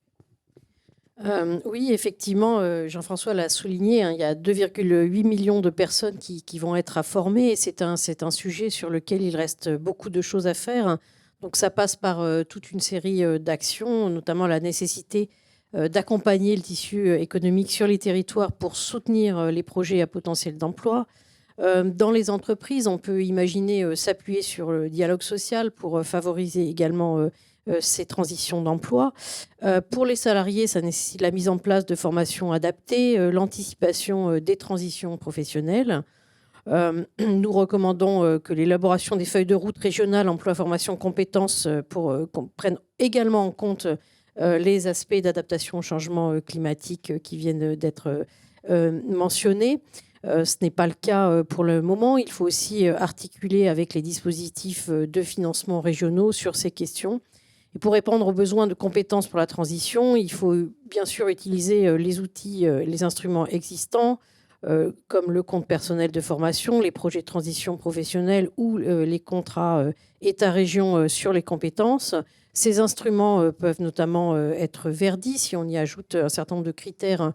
Oui, effectivement, Jean-François l'a souligné, il y a 2,8 millions de personnes qui vont être à former. Et c'est un sujet sur lequel il reste beaucoup de choses à faire. Donc ça passe par toute une série d'actions, notamment la nécessité d'accompagner le tissu économique sur les territoires pour soutenir les projets à potentiel d'emploi. Dans les entreprises, on peut imaginer s'appuyer sur le dialogue social pour favoriser également ces transitions d'emploi. Pour les salariés, ça nécessite la mise en place de formations adaptées, l'anticipation des transitions professionnelles. Nous recommandons que l'élaboration des feuilles de route régionales emploi, formation, compétences qu'on prenne également en compte les aspects d'adaptation au changement climatique qui viennent d'être mentionnés. Ce n'est pas le cas pour le moment. Il faut aussi articuler avec les dispositifs de financement régionaux sur ces questions. Et pour répondre aux besoins de compétences pour la transition, il faut bien sûr utiliser les outils, les instruments existants, comme le compte personnel de formation, les projets de transition professionnelle ou les contrats État-région sur les compétences. Ces instruments peuvent notamment être verdis si on y ajoute un certain nombre de critères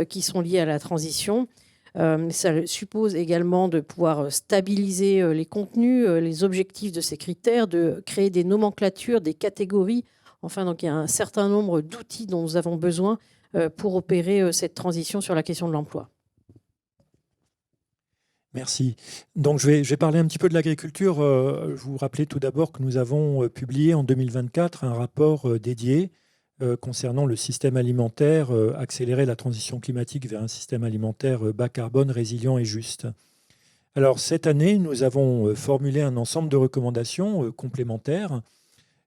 qui sont liés à la transition. Ça suppose également de pouvoir stabiliser les contenus, les objectifs de ces critères, de créer des nomenclatures, des catégories. Enfin, donc il y a un certain nombre d'outils dont nous avons besoin pour opérer cette transition sur la question de l'emploi. Merci. Donc je vais parler un petit peu de l'agriculture. Je vous rappelais tout d'abord que nous avons publié en 2024 un rapport dédié concernant le système alimentaire, accélérer la transition climatique vers un système alimentaire bas carbone, résilient et juste. Alors cette année, nous avons formulé un ensemble de recommandations complémentaires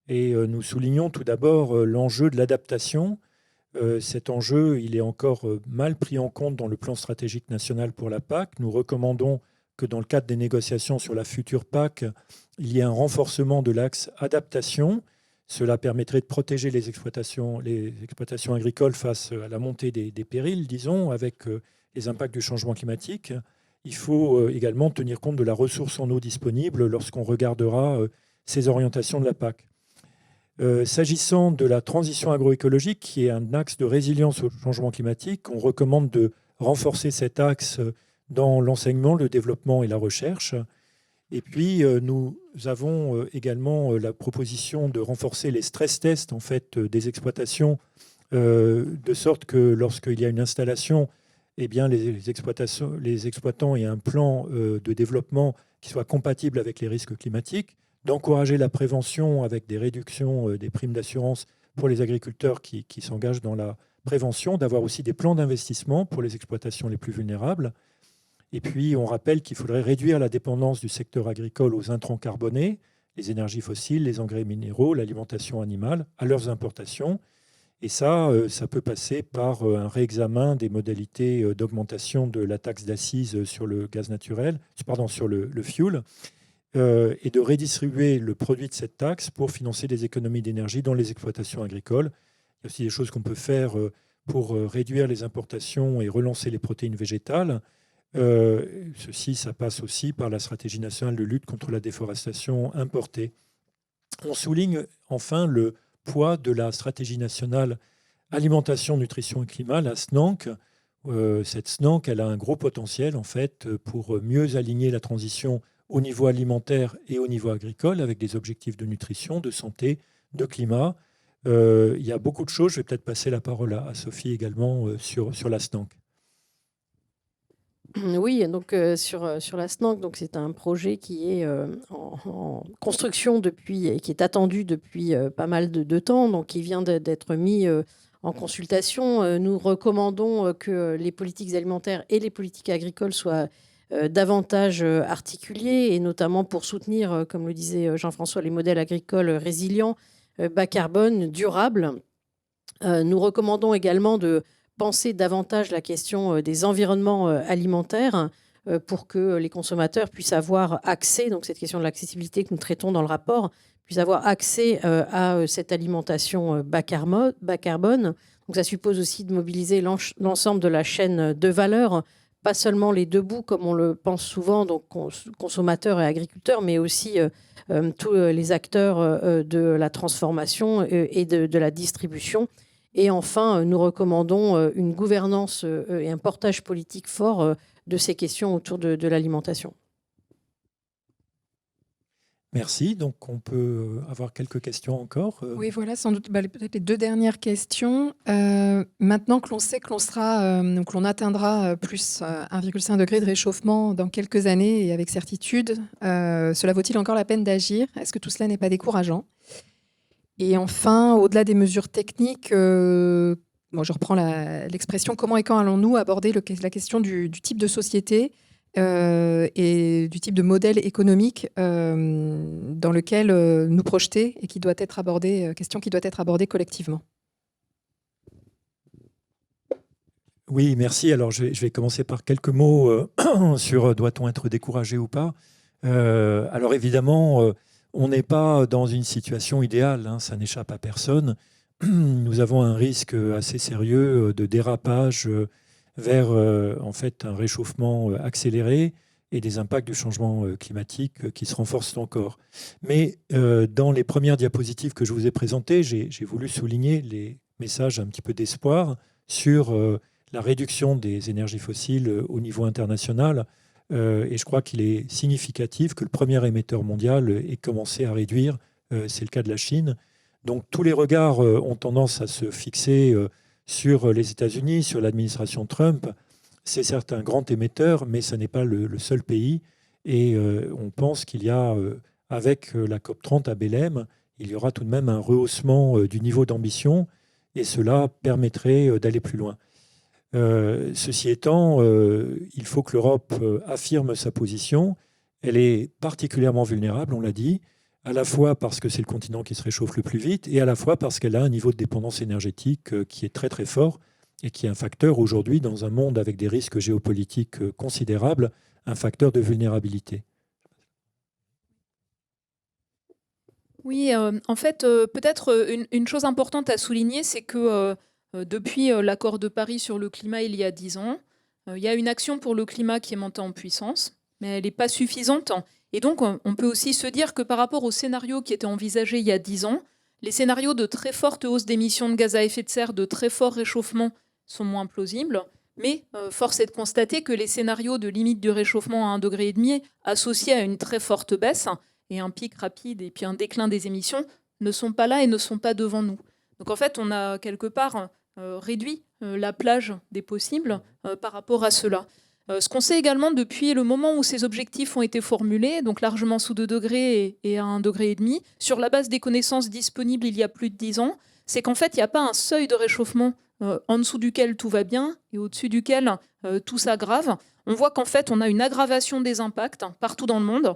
et nous soulignons tout d'abord l'enjeu de l'adaptation. Cet enjeu, il est encore mal pris en compte dans le plan stratégique national pour la PAC. Nous recommandons que dans le cadre des négociations sur la future PAC, il y ait un renforcement de l'axe adaptation. Cela permettrait de protéger les exploitations agricoles face à la montée des périls, disons, avec les impacts du changement climatique. Il faut également tenir compte de la ressource en eau disponible lorsqu'on regardera ces orientations de la PAC. S'agissant de la transition agroécologique, qui est un axe de résilience au changement climatique, on recommande de renforcer cet axe dans l'enseignement, le développement et la recherche. Et puis, nous avons également la proposition de renforcer les stress tests en fait, des exploitations, de sorte que lorsqu'il y a une installation, eh bien, les exploitants aient un plan de développement qui soit compatible avec les risques climatiques, d'encourager la prévention avec des réductions des primes d'assurance pour les agriculteurs qui s'engagent dans la prévention, d'avoir aussi des plans d'investissement pour les exploitations les plus vulnérables. Et puis, on rappelle qu'il faudrait réduire la dépendance du secteur agricole aux intrants carbonés, les énergies fossiles, les engrais minéraux, l'alimentation animale, à leurs importations. Et ça peut passer par un réexamen des modalités d'augmentation de la taxe d'accise sur le gaz naturel, sur le fuel, et de redistribuer le produit de cette taxe pour financer des économies d'énergie dans les exploitations agricoles. Il y a aussi des choses qu'on peut faire pour réduire les importations et relancer les protéines végétales. Ça passe aussi par la stratégie nationale de lutte contre la déforestation importée. On souligne enfin le poids de la stratégie nationale alimentation, nutrition et climat, la SNANC. Cette SNANC, elle a un gros potentiel en fait pour mieux aligner la transition au niveau alimentaire et au niveau agricole avec des objectifs de nutrition, de santé, de climat. Il y a beaucoup de choses. Je vais peut-être passer la parole à Sophie également sur la SNANC. Oui, donc sur la SNANC, donc c'est un projet qui est en construction depuis et qui est attendu depuis pas mal de temps, donc qui vient d'être mis en consultation. Nous recommandons que les politiques alimentaires et les politiques agricoles soient davantage articulées, et notamment pour soutenir, comme le disait Jean-François, les modèles agricoles résilients, bas carbone, durables. Nous recommandons également de penser davantage la question des environnements alimentaires pour que les consommateurs puissent avoir accès, donc cette question de l'accessibilité que nous traitons dans le rapport, puissent avoir accès à cette alimentation bas carbone. Donc ça suppose aussi de mobiliser l'ensemble de la chaîne de valeur pas seulement les deux bouts, comme on le pense souvent, donc consommateurs et agriculteurs, mais aussi tous les acteurs de la transformation et de la distribution. Et enfin, nous recommandons une gouvernance et un portage politique fort de ces questions autour de l'alimentation. Merci. Donc, on peut avoir quelques questions encore. Oui, voilà, sans doute peut-être les deux dernières questions. Maintenant que l'on sait que l'on atteindra plus 1,5 degré de réchauffement dans quelques années et avec certitude, cela vaut-il encore la peine d'agir? Est-ce que tout cela n'est pas décourageant? Et enfin, au-delà des mesures techniques, je reprends l'expression, comment et quand allons-nous aborder la question du type de société et du type de modèle économique dans lequel nous projeter et qui doit être abordée, question qui doit être abordée collectivement. Oui, merci. Alors, je vais commencer par quelques mots sur doit-on être découragé ou pas. Alors, évidemment, on n'est pas dans une situation idéale, hein, ça n'échappe à personne. Nous avons un risque assez sérieux de dérapage vers en fait un réchauffement accéléré et des impacts du changement climatique qui se renforcent encore. Mais dans les premières diapositives que je vous ai présentées, j'ai voulu souligner les messages un petit peu d'espoir sur la réduction des énergies fossiles au niveau international. Et je crois qu'il est significatif que le premier émetteur mondial ait commencé à réduire. C'est le cas de la Chine. Donc tous les regards ont tendance à se fixer sur les États-Unis, sur l'administration Trump. C'est certes un grand émetteur, mais ce n'est pas le seul pays. Et on pense qu'il y a, avec la COP30 à Belém, il y aura tout de même un rehaussement du niveau d'ambition, et cela permettrait d'aller plus loin. Ceci étant, il faut que l'Europe affirme sa position. Elle est particulièrement vulnérable, on l'a dit, à la fois parce que c'est le continent qui se réchauffe le plus vite et à la fois parce qu'elle a un niveau de dépendance énergétique qui est très très fort et qui est un facteur aujourd'hui, dans un monde avec des risques géopolitiques considérables, un facteur de vulnérabilité. Oui, en fait, peut-être une chose importante à souligner, c'est que depuis l'accord de Paris sur le climat il y a 10 ans, il y a une action pour le climat qui est montée en puissance, mais elle n'est pas suffisante. Et donc, on peut aussi se dire que par rapport aux scénarios qui étaient envisagés il y a 10 ans, les scénarios de très forte hausse d'émissions de gaz à effet de serre, de très fort réchauffement, sont moins plausibles. Mais force est de constater que les scénarios de limite du réchauffement à 1,5 degré associés à une très forte baisse et un pic rapide et puis un déclin des émissions ne sont pas là et ne sont pas devant nous. Donc en fait, on a quelque part réduit la plage des possibles par rapport à cela. Ce qu'on sait également depuis le moment où ces objectifs ont été formulés, donc largement sous 2 degrés et à 1,5 degré, sur la base des connaissances disponibles il y a plus de 10 ans, c'est qu'en fait, il n'y a pas un seuil de réchauffement en dessous duquel tout va bien et au-dessus duquel tout s'aggrave. On voit qu'en fait, on a une aggravation des impacts partout dans le monde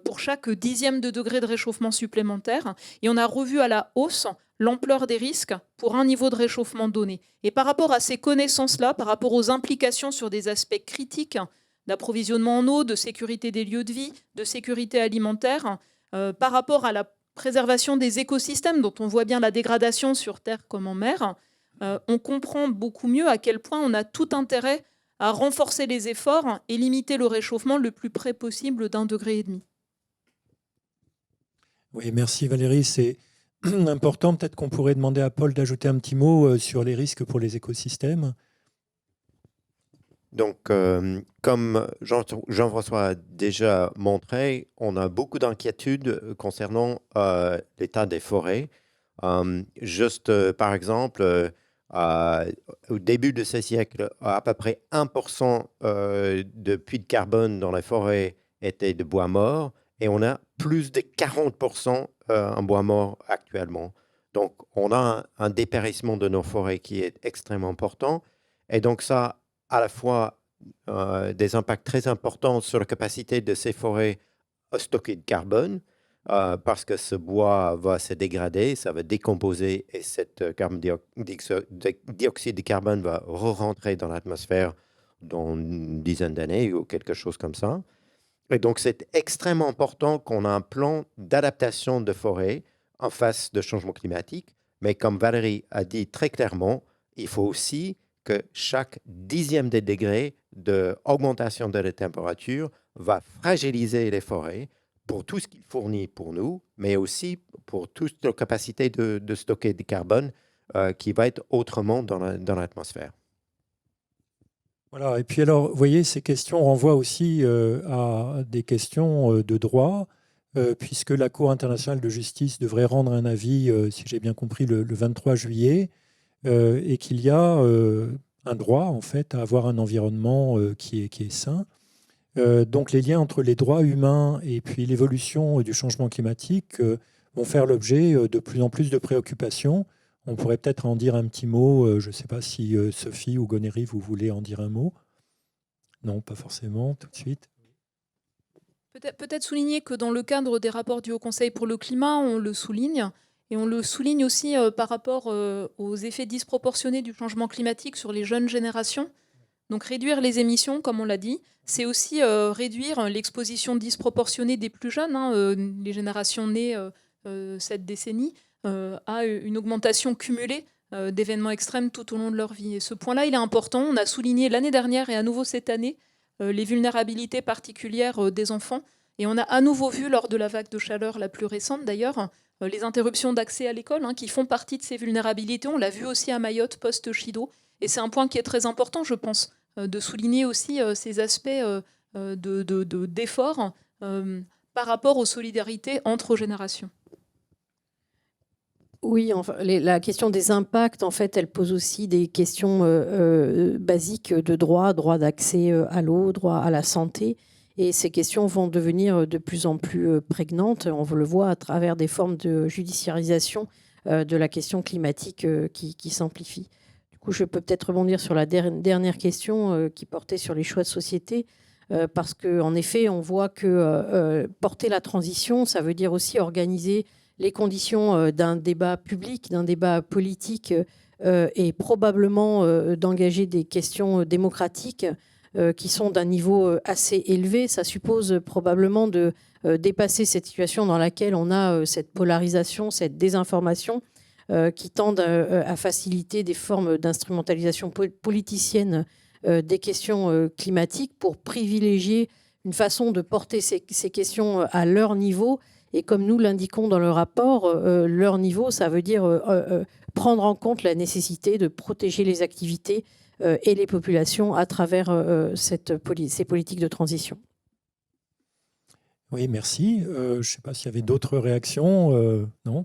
pour chaque dixième de degré de réchauffement supplémentaire. Et on a revu à la hausse l'ampleur des risques pour un niveau de réchauffement donné. Et par rapport à ces connaissances-là, par rapport aux implications sur des aspects critiques d'approvisionnement en eau, de sécurité des lieux de vie, de sécurité alimentaire, par rapport à la préservation des écosystèmes, dont on voit bien la dégradation sur terre comme en mer, on comprend beaucoup mieux à quel point on a tout intérêt à renforcer les efforts et limiter le réchauffement le plus près possible d'1,5 degré. Oui, merci Valérie. C'est important. Peut-être qu'on pourrait demander à Paul d'ajouter un petit mot sur les risques pour les écosystèmes. Donc, comme Jean-François a déjà montré, on a beaucoup d'inquiétudes concernant l'état des forêts. Juste, par exemple, au début de ce siècle, à peu près 1% de puits de carbone dans les forêts étaient de bois mort, et on a plus de 40% en bois mort actuellement. Donc, on a un dépérissement de nos forêts qui est extrêmement important. Et donc, ça a à la fois des impacts très importants sur la capacité de ces forêts à stocker de carbone, parce que ce bois va se dégrader, ça va décomposer, et cette dioxyde de carbone va re-rentrer dans l'atmosphère dans une dizaine d'années ou quelque chose comme ça. Et donc, c'est extrêmement important qu'on ait un plan d'adaptation de forêt en face de changement climatique. Mais comme Valérie a dit très clairement, il faut aussi que chaque 10e de degré d'augmentation de la température va fragiliser les forêts pour tout ce qu'il fournit pour nous, mais aussi pour toute leur capacité de stocker du carbone qui va être autrement dans l'atmosphère. Voilà. Et puis alors, vous voyez, ces questions renvoient aussi à des questions de droit, puisque la Cour internationale de justice devrait rendre un avis, si j'ai bien compris, le 23 juillet, et qu'il y a un droit, en fait, à avoir un environnement qui est sain. Donc les liens entre les droits humains et puis l'évolution du changement climatique vont faire l'objet de plus en plus de préoccupations. On pourrait peut-être en dire un petit mot. Je ne sais pas si Sophie ou Gonéry, vous voulez en dire un mot. Non, pas forcément, tout de suite. Peut-être souligner que dans le cadre des rapports du Haut Conseil pour le climat, on le souligne, et on le souligne aussi par rapport aux effets disproportionnés du changement climatique sur les jeunes générations. Donc réduire les émissions, comme on l'a dit, c'est aussi réduire l'exposition disproportionnée des plus jeunes, les générations nées cette décennie, à une augmentation cumulée d'événements extrêmes tout au long de leur vie. Et ce point-là, il est important. On a souligné l'année dernière et à nouveau cette année les vulnérabilités particulières des enfants. Et on a à nouveau vu, lors de la vague de chaleur la plus récente d'ailleurs, les interruptions d'accès à l'école qui font partie de ces vulnérabilités. On l'a vu aussi à Mayotte post-Chido. Et c'est un point qui est très important, je pense, de souligner aussi ces aspects d'effort par rapport aux solidarités entre générations. Oui, enfin, la question des impacts, en fait, elle pose aussi des questions basiques de droit d'accès à l'eau, droit à la santé. Et ces questions vont devenir de plus en plus prégnantes. On le voit à travers des formes de judiciarisation de la question climatique qui s'amplifie. Du coup, je peux peut-être rebondir sur la dernière question qui portait sur les choix de société. Parce qu'en effet, on voit que porter la transition, ça veut dire aussi organiser les conditions d'un débat public, d'un débat politique et probablement d'engager des questions démocratiques qui sont d'un niveau assez élevé. Ça suppose probablement de dépasser cette situation dans laquelle on a cette polarisation, cette désinformation qui tendent à faciliter des formes d'instrumentalisation politicienne des questions climatiques pour privilégier une façon de porter ces questions à leur niveau. Et comme nous l'indiquons dans le rapport, leur niveau, ça veut dire prendre en compte la nécessité de protéger les activités et les populations à travers ces politiques de transition. Oui, merci. Je ne sais pas s'il y avait d'autres réactions. Non.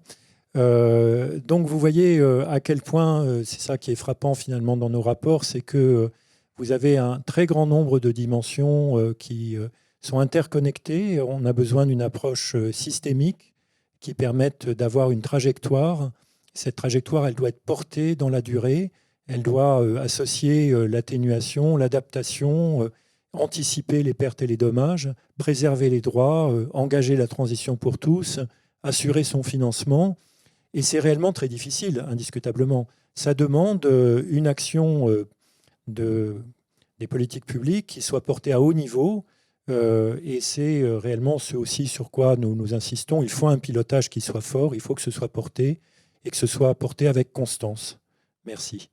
Donc vous voyez à quel point, c'est ça qui est frappant finalement dans nos rapports, c'est que vous avez un très grand nombre de dimensions qui sont interconnectées. On a besoin d'une approche systémique qui permette d'avoir une trajectoire. Cette trajectoire, elle doit être portée dans la durée. Elle doit associer l'atténuation, l'adaptation, anticiper les pertes et les dommages, préserver les droits, engager la transition pour tous, assurer son financement. Et c'est réellement très difficile, indiscutablement. Ça demande une action des politiques publiques qui soit portée à haut niveau. Et c'est réellement ce aussi sur quoi nous insistons. Il faut un pilotage qui soit fort, il faut que ce soit porté et que ce soit porté avec constance. Merci.